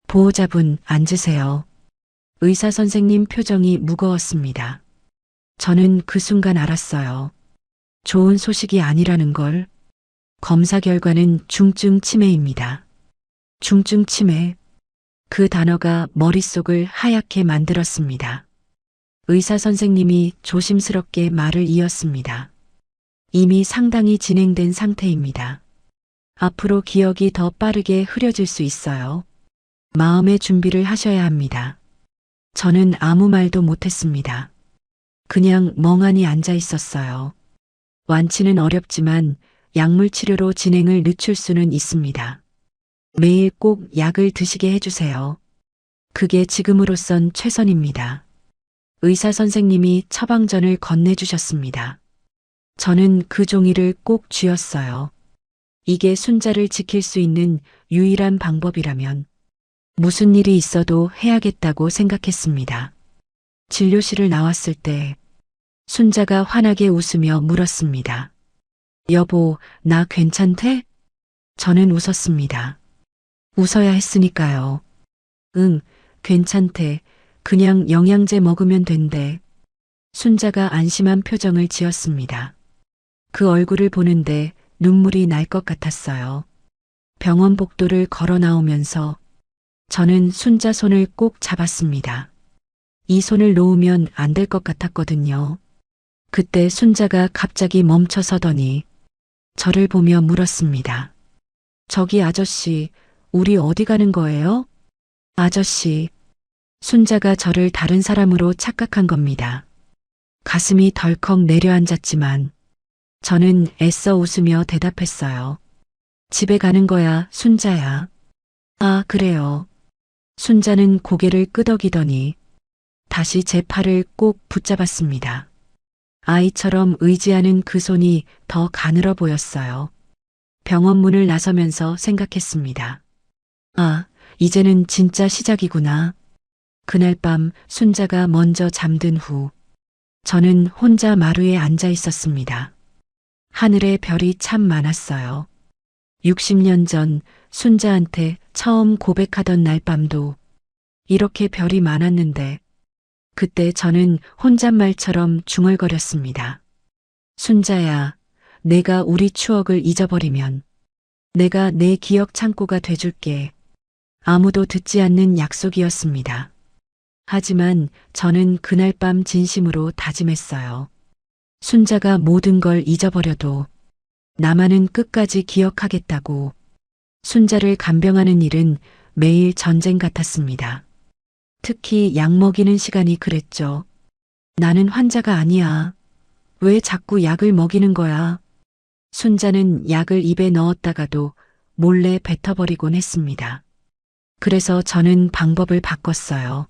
보호자분 앉으세요. 의사 선생님 표정이 무거웠습니다. 저는 그 순간 알았어요. 좋은 소식이 아니라는 걸. 검사 결과는 중증 치매입니다. 중증 치매. 그 단어가 머릿속을 하얗게 만들었습니다. 의사 선생님이 조심스럽게 말을 이었습니다. 이미 상당히 진행된 상태입니다. 앞으로 기억이 더 빠르게 흐려질 수 있어요. 마음의 준비를 하셔야 합니다. 저는 아무 말도 못했습니다. 그냥 멍하니 앉아 있었어요. 완치는 어렵지만 약물 치료로 진행을 늦출 수는 있습니다. 매일 꼭 약을 드시게 해주세요. 그게 지금으로선 최선입니다. 의사 선생님이 처방전을 건네주셨습니다. 저는 그 종이를 꼭 쥐었어요. 이게 순자를 지킬 수 있는 유일한 방법이라면 무슨 일이 있어도 해야겠다고 생각했습니다. 진료실을 나왔을 때 순자가 환하게 웃으며 물었습니다. 여보, 나 괜찮대? 저는 웃었습니다. 웃어야 했으니까요. 응, 괜찮대. 그냥 영양제 먹으면 된대. 순자가 안심한 표정을 지었습니다. 그 얼굴을 보는데 눈물이 날 것 같았어요. 병원 복도를 걸어 나오면서 저는 순자 손을 꼭 잡았습니다. 이 손을 놓으면 안 될 것 같았거든요. 그때 순자가 갑자기 멈춰서더니 저를 보며 물었습니다. 저기 아저씨, 우리 어디 가는 거예요? 아저씨. 순자가 저를 다른 사람으로 착각한 겁니다. 가슴이 덜컥 내려앉았지만 저는 애써 웃으며 대답했어요. 집에 가는 거야, 순자야. 아, 그래요. 순자는 고개를 끄덕이더니 다시 제 팔을 꼭 붙잡았습니다. 아이처럼 의지하는 그 손이 더 가늘어 보였어요. 병원 문을 나서면서 생각했습니다. 아, 이제는 진짜 시작이구나. 그날 밤 순자가 먼저 잠든 후 저는 혼자 마루에 앉아 있었습니다. 하늘에 별이 참 많았어요. 60년 전 순자한테 처음 고백하던 날 밤도 이렇게 별이 많았는데 그때 저는 혼잣말처럼 중얼거렸습니다. 순자야, 내가 우리 추억을 잊어버리면 내가 내 기억 창고가 돼줄게. 아무도 듣지 않는 약속이었습니다. 하지만 저는 그날 밤 진심으로 다짐했어요. 순자가 모든 걸 잊어버려도 나만은 끝까지 기억하겠다고. 순자를 간병하는 일은 매일 전쟁 같았습니다. 특히 약 먹이는 시간이 그랬죠. 나는 환자가 아니야. 왜 자꾸 약을 먹이는 거야? 순자는 약을 입에 넣었다가도 몰래 뱉어버리곤 했습니다. 그래서 저는 방법을 바꿨어요.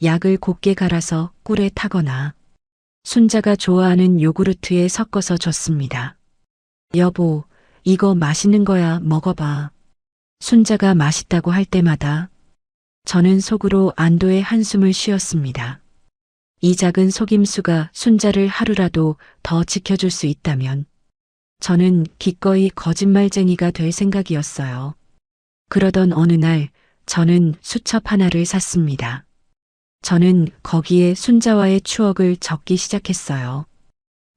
약을 곱게 갈아서 꿀에 타거나 순자가 좋아하는 요구르트에 섞어서 줬습니다. 여보, 이거 맛있는 거야, 먹어봐. 순자가 맛있다고 할 때마다 저는 속으로 안도의 한숨을 쉬었습니다. 이 작은 속임수가 순자를 하루라도 더 지켜줄 수 있다면 저는 기꺼이 거짓말쟁이가 될 생각이었어요. 그러던 어느 날 저는 수첩 하나를 샀습니다. 저는 거기에 순자와의 추억을 적기 시작했어요.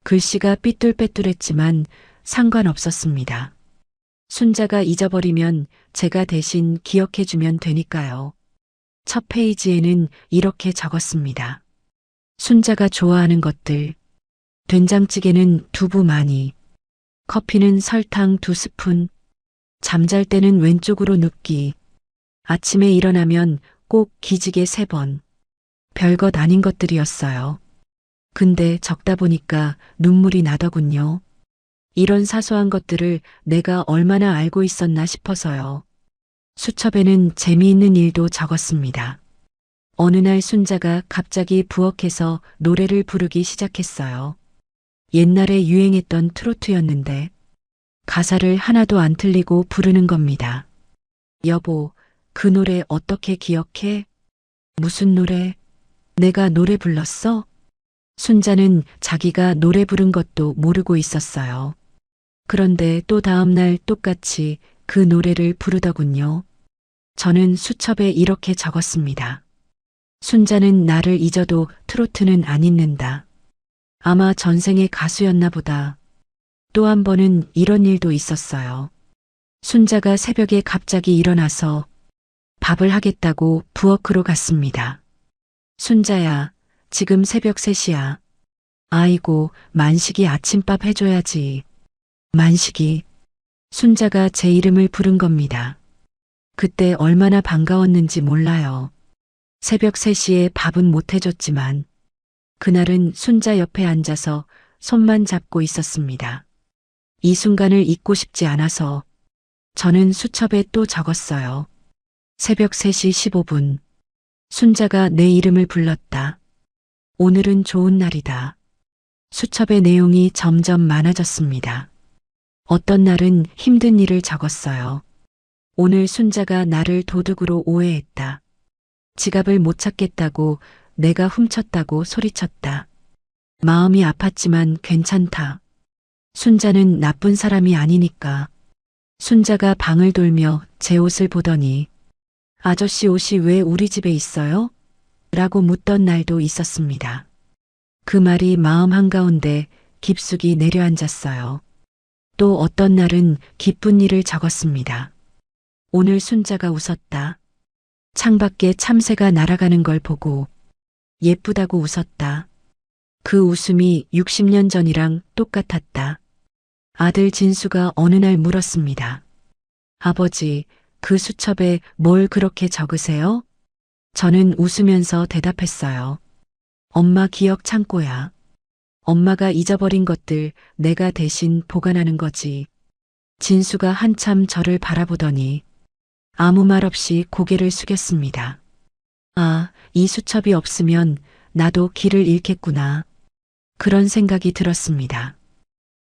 글씨가 삐뚤빼뚤했지만 상관없었습니다. 순자가 잊어버리면 제가 대신 기억해주면 되니까요. 첫 페이지에는 이렇게 적었습니다. 순자가 좋아하는 것들. 된장찌개는 두부 많이. 커피는 설탕 2스푼. 잠잘 때는 왼쪽으로 눕기. 아침에 일어나면 꼭 기지개 3번. 별것 아닌 것들이었어요. 근데 적다 보니까 눈물이 나더군요. 이런 사소한 것들을 내가 얼마나 알고 있었나 싶어서요. 수첩에는 재미있는 일도 적었습니다. 어느 날 순자가 갑자기 부엌에서 노래를 부르기 시작했어요. 옛날에 유행했던 트로트였는데 가사를 하나도 안 틀리고 부르는 겁니다. 여보, 그 노래 어떻게 기억해? 무슨 노래? 내가 노래 불렀어? 순자는 자기가 노래 부른 것도 모르고 있었어요. 그런데 또 다음 날 똑같이 그 노래를 부르더군요. 저는 수첩에 이렇게 적었습니다. 순자는 나를 잊어도 트로트는 안 잊는다. 아마 전생의 가수였나 보다. 또 한 번은 이런 일도 있었어요. 순자가 새벽에 갑자기 일어나서 밥을 하겠다고 부엌으로 갔습니다. 순자야, 지금 새벽 3시야. 아이고, 만식이 아침밥 해줘야지. 만식이. 순자가 제 이름을 부른 겁니다. 그때 얼마나 반가웠는지 몰라요. 새벽 3시에 밥은 못 해줬지만 그날은 순자 옆에 앉아서 손만 잡고 있었습니다. 이 순간을 잊고 싶지 않아서 저는 수첩에 또 적었어요. 새벽 3시 15분. 순자가 내 이름을 불렀다. 오늘은 좋은 날이다. 수첩의 내용이 점점 많아졌습니다. 어떤 날은 힘든 일을 적었어요. 오늘 순자가 나를 도둑으로 오해했다. 지갑을 못 찾겠다고 내가 훔쳤다고 소리쳤다. 마음이 아팠지만 괜찮다. 순자는 나쁜 사람이 아니니까. 순자가 방을 돌며 제 옷을 보더니 아저씨 옷이 왜 우리 집에 있어요? 라고 묻던 날도 있었습니다. 그 말이 마음 한가운데 깊숙이 내려앉았어요. 또 어떤 날은 기쁜 일을 적었습니다. 오늘 순자가 웃었다. 창밖에 참새가 날아가는 걸 보고 예쁘다고 웃었다. 그 웃음이 60년 전이랑 똑같았다. 아들 진수가 어느 날 물었습니다. 아버지, 그 수첩에 뭘 그렇게 적으세요? 저는 웃으면서 대답했어요. 엄마 기억 창고야. 엄마가 잊어버린 것들 내가 대신 보관하는 거지. 진수가 한참 저를 바라보더니 아무 말 없이 고개를 숙였습니다. 아, 이 수첩이 없으면 나도 길을 잃겠구나. 그런 생각이 들었습니다.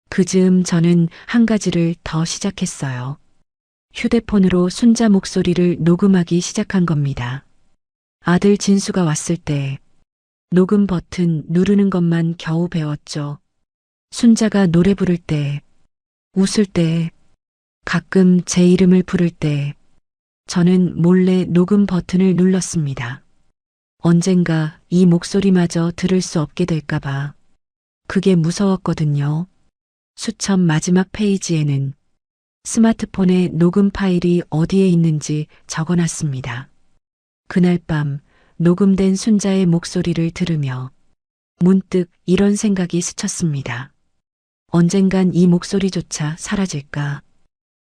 그 즈음 저는 한 가지를 더 시작했어요. 휴대폰으로 순자 목소리를 녹음하기 시작한 겁니다. 아들 진수가 왔을 때 녹음 버튼 누르는 것만 겨우 배웠죠. 순자가 노래 부를 때, 웃을 때, 가끔 제 이름을 부를 때 저는 몰래 녹음 버튼을 눌렀습니다. 언젠가 이 목소리마저 들을 수 없게 될까봐 그게 무서웠거든요. 수첩 마지막 페이지에는 스마트폰에 녹음 파일이 어디에 있는지 적어놨습니다. 그날 밤 녹음된 순자의 목소리를 들으며 문득 이런 생각이 스쳤습니다. 언젠간 이 목소리조차 사라질까?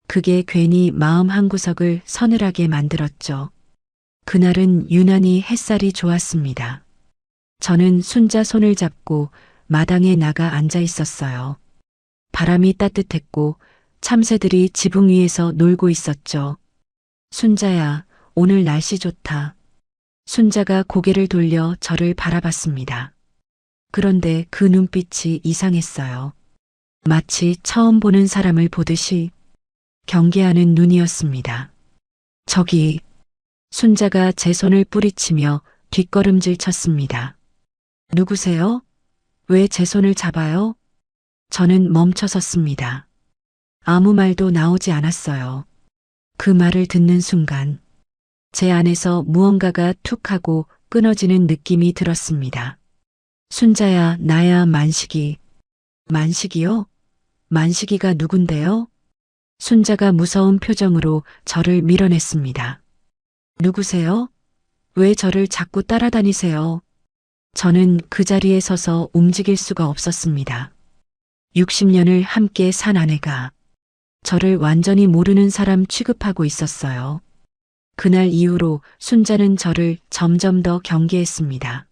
그게 괜히 마음 한구석을 서늘하게 만들었죠. 그날은 유난히 햇살이 좋았습니다. 저는 순자 손을 잡고 마당에 나가 앉아 있었어요. 바람이 따뜻했고 참새들이 지붕 위에서 놀고 있었죠. 순자야, 오늘 날씨 좋다. 순자가 고개를 돌려 저를 바라봤습니다. 그런데 그 눈빛이 이상했어요. 마치 처음 보는 사람을 보듯이 경계하는 눈이었습니다. 저기, 순자가 제 손을 뿌리치며 뒷걸음질 쳤습니다. 누구세요? 왜 제 손을 잡아요? 저는 멈춰 섰습니다. 아무 말도 나오지 않았어요. 그 말을 듣는 순간 제 안에서 무언가가 툭 하고 끊어지는 느낌이 들었습니다. 순자야, 나야 만식이. 만식이요? 만식이가 누군데요? 순자가 무서운 표정으로 저를 밀어냈습니다. 누구세요? 왜 저를 자꾸 따라다니세요? 저는 그 자리에 서서 움직일 수가 없었습니다. 60년을 함께 산 아내가 저를 완전히 모르는 사람 취급하고 있었어요. 그날 이후로 순자는 저를 점점 더 경계했습니다.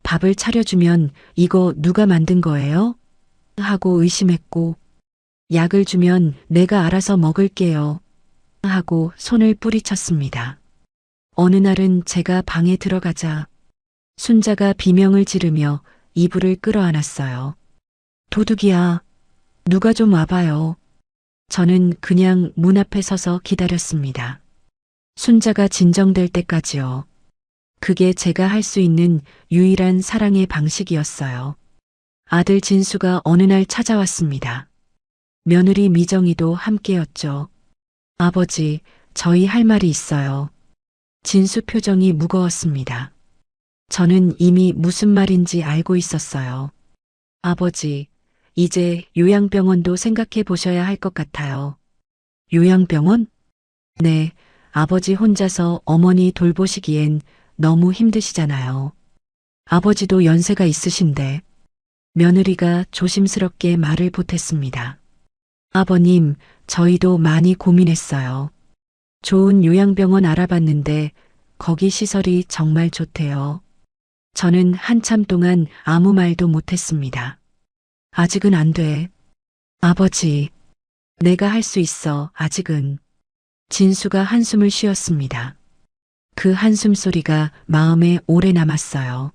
밥을 차려주면 이거 누가 만든 거예요? 하고 의심했고, 약을 주면 내가 알아서 먹을게요. 하고 손을 뿌리쳤습니다. 어느 날은 제가 방에 들어가자 순자가 비명을 지르며 이불을 끌어안았어요. 도둑이야. 누가 좀 와봐요. 저는 그냥 문 앞에 서서 기다렸습니다. 순자가 진정될 때까지요. 그게 제가 할 수 있는 유일한 사랑의 방식이었어요. 아들 진수가 어느 날 찾아왔습니다. 며느리 미정이도 함께였죠. 아버지, 저희 할 말이 있어요. 진수 표정이 무거웠습니다. 저는 이미 무슨 말인지 알고 있었어요. 아버지, 이제 요양병원도 생각해 보셔야 할 것 같아요. 요양병원? 네, 아버지 혼자서 어머니 돌보시기엔 너무 힘드시잖아요. 아버지도 연세가 있으신데. 며느리가 조심스럽게 말을 보탰습니다. 아버님, 저희도 많이 고민했어요. 좋은 요양병원 알아봤는데 거기 시설이 정말 좋대요. 저는 한참 동안 아무 말도 못했습니다. 아직은 안 돼. 아버지, 내가 할 수 있어, 아직은. 진수가 한숨을 쉬었습니다. 그 한숨 소리가 마음에 오래 남았어요.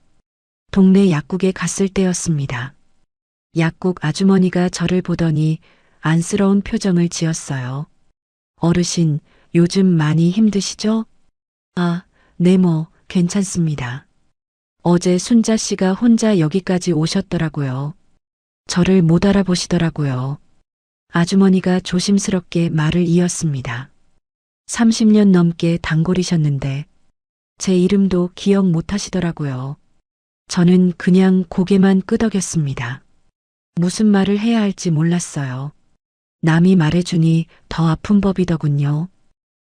동네 약국에 갔을 때였습니다. 약국 아주머니가 저를 보더니 안쓰러운 표정을 지었어요. 어르신, 요즘 많이 힘드시죠? 아, 네 뭐, 괜찮습니다. 어제 순자 씨가 혼자 여기까지 오셨더라고요. 저를 못 알아보시더라고요. 아주머니가 조심스럽게 말을 이었습니다. 30년 넘게 단골이셨는데 제 이름도 기억 못 하시더라고요. 저는 그냥 고개만 끄덕였습니다. 무슨 말을 해야 할지 몰랐어요. 남이 말해주니 더 아픈 법이더군요.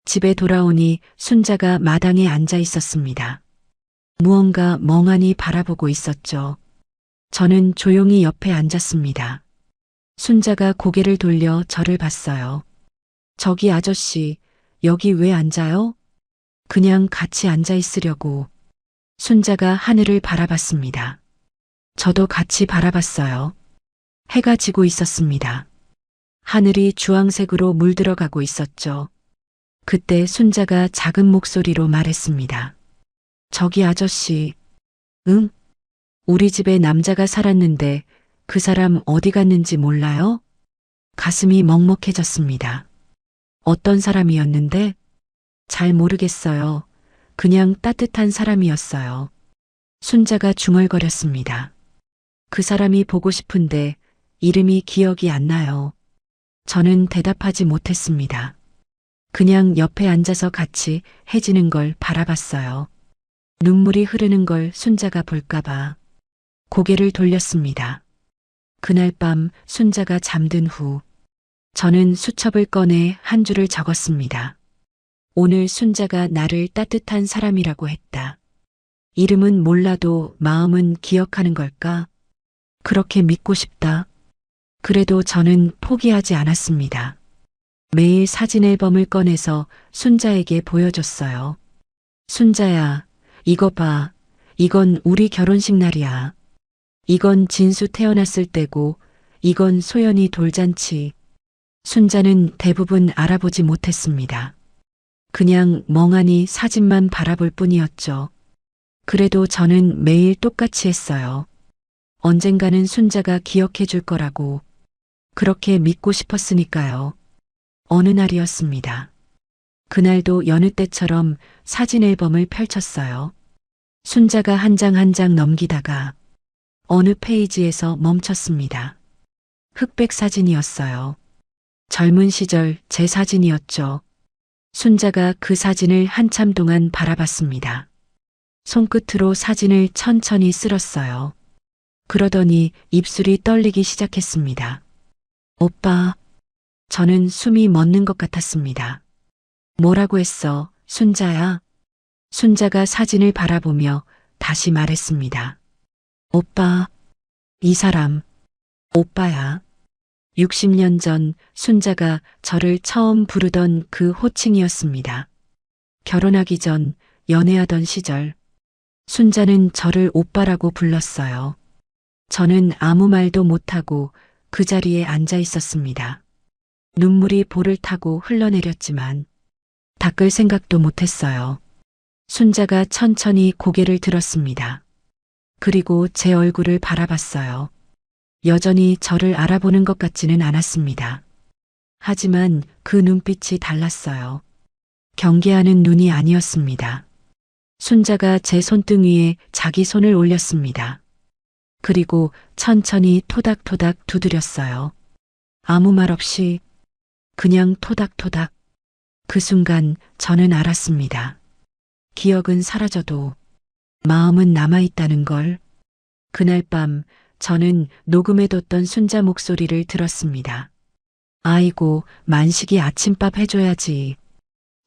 집에 돌아오니 순자가 마당에 앉아 있었습니다. 무언가 멍하니 바라보고 있었죠. 저는 조용히 옆에 앉았습니다. 순자가 고개를 돌려 저를 봤어요. 저기 아저씨, 여기 왜 앉아요? 그냥 같이 앉아 있으려고. 순자가 하늘을 바라봤습니다. 저도 같이 바라봤어요. 해가 지고 있었습니다. 하늘이 주황색으로 물들어가고 있었죠. 그때 순자가 작은 목소리로 말했습니다. 저기 아저씨, 응? 우리 집에 남자가 살았는데 그 사람 어디 갔는지 몰라요? 가슴이 먹먹해졌습니다. 어떤 사람이었는데? 잘 모르겠어요. 그냥 따뜻한 사람이었어요. 순자가 중얼거렸습니다. 그 사람이 보고 싶은데 이름이 기억이 안 나요. 저는 대답하지 못했습니다. 그냥 옆에 앉아서 같이 해지는 걸 바라봤어요. 눈물이 흐르는 걸 순자가 볼까봐 고개를 돌렸습니다. 그날 밤 순자가 잠든 후 저는 수첩을 꺼내 한 줄을 적었습니다. 오늘 순자가 나를 따뜻한 사람이라고 했다. 이름은 몰라도 마음은 기억하는 걸까? 그렇게 믿고 싶다. 그래도 저는 포기하지 않았습니다. 매일 사진 앨범을 꺼내서 순자에게 보여줬어요. 순자야, 이거 봐. 이건 우리 결혼식 날이야. 이건 진수 태어났을 때고, 이건 소연이 돌잔치. 순자는 대부분 알아보지 못했습니다. 그냥 멍하니 사진만 바라볼 뿐이었죠. 그래도 저는 매일 똑같이 했어요. 언젠가는 순자가 기억해 줄 거라고 그렇게 믿고 싶었으니까요. 어느 날이었습니다. 그날도 여느 때처럼 사진 앨범을 펼쳤어요. 순자가 한 장 한 장 넘기다가 어느 페이지에서 멈췄습니다. 흑백 사진이었어요. 젊은 시절 제 사진이었죠. 순자가 그 사진을 한참 동안 바라봤습니다. 손끝으로 사진을 천천히 쓸었어요. 그러더니 입술이 떨리기 시작했습니다. 오빠, 저는 숨이 멎는 것 같았습니다. 뭐라고 했어, 순자야? 순자가 사진을 바라보며 다시 말했습니다. 오빠, 이 사람, 오빠야. 60년 전 순자가 저를 처음 부르던 그 호칭이었습니다. 결혼하기 전 연애하던 시절, 순자는 저를 오빠라고 불렀어요. 저는 아무 말도 못하고 그 자리에 앉아 있었습니다. 눈물이 볼을 타고 흘러내렸지만 닦을 생각도 못했어요. 순자가 천천히 고개를 들었습니다. 그리고 제 얼굴을 바라봤어요. 여전히 저를 알아보는 것 같지는 않았습니다. 하지만 그 눈빛이 달랐어요. 경계하는 눈이 아니었습니다. 순자가 제 손등 위에 자기 손을 올렸습니다. 그리고 천천히 토닥토닥 두드렸어요. 아무 말 없이 그냥 토닥토닥. 그 순간 저는 알았습니다. 기억은 사라져도 마음은 남아있다는 걸. 그날 밤 저는 녹음해뒀던 순자 목소리를 들었습니다. 아이고, 만식이 아침밥 해줘야지.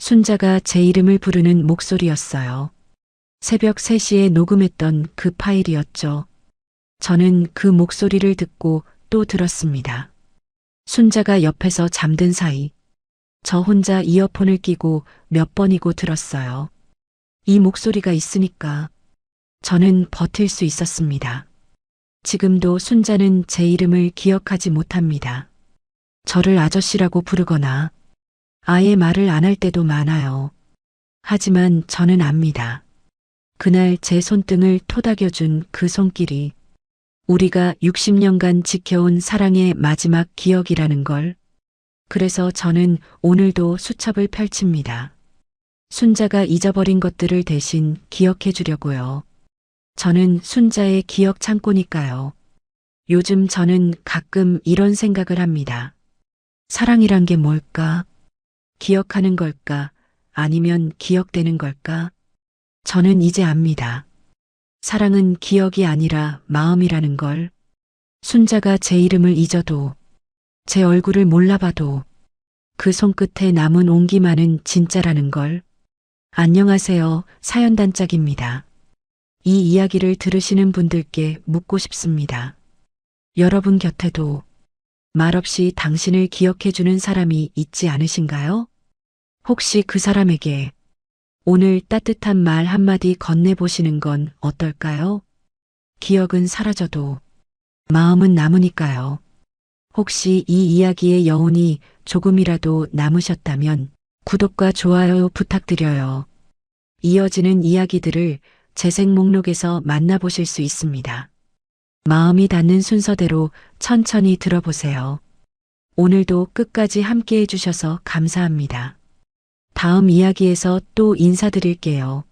순자가 제 이름을 부르는 목소리였어요. 새벽 3시에 녹음했던 그 파일이었죠. 저는 그 목소리를 듣고 또 들었습니다. 순자가 옆에서 잠든 사이 저 혼자 이어폰을 끼고 몇 번이고 들었어요. 이 목소리가 있으니까 저는 버틸 수 있었습니다. 지금도 순자는 제 이름을 기억하지 못합니다. 저를 아저씨라고 부르거나 아예 말을 안 할 때도 많아요. 하지만 저는 압니다. 그날 제 손등을 토닥여준 그 손길이 우리가 60년간 지켜온 사랑의 마지막 기억이라는 걸. 그래서 저는 오늘도 수첩을 펼칩니다. 순자가 잊어버린 것들을 대신 기억해 주려고요. 저는 순자의 기억 창고니까요. 요즘 저는 가끔 이런 생각을 합니다. 사랑이란 게 뭘까? 기억하는 걸까? 아니면 기억되는 걸까? 저는 이제 압니다. 사랑은 기억이 아니라 마음이라는 걸. 순자가 제 이름을 잊어도, 제 얼굴을 몰라봐도 그 손끝에 남은 온기만은 진짜라는 걸. 안녕하세요. 사연단짝입니다. 이 이야기를 들으시는 분들께 묻고 싶습니다. 여러분 곁에도 말없이 당신을 기억해주는 사람이 있지 않으신가요? 혹시 그 사람에게 오늘 따뜻한 말 한마디 건네보시는 건 어떨까요? 기억은 사라져도 마음은 남으니까요. 혹시 이 이야기의 여운이 조금이라도 남으셨다면 구독과 좋아요 부탁드려요. 이어지는 이야기들을 재생 목록에서 만나보실 수 있습니다. 마음이 닿는 순서대로 천천히 들어보세요. 오늘도 끝까지 함께 해주셔서 감사합니다. 다음 이야기에서 또 인사드릴게요.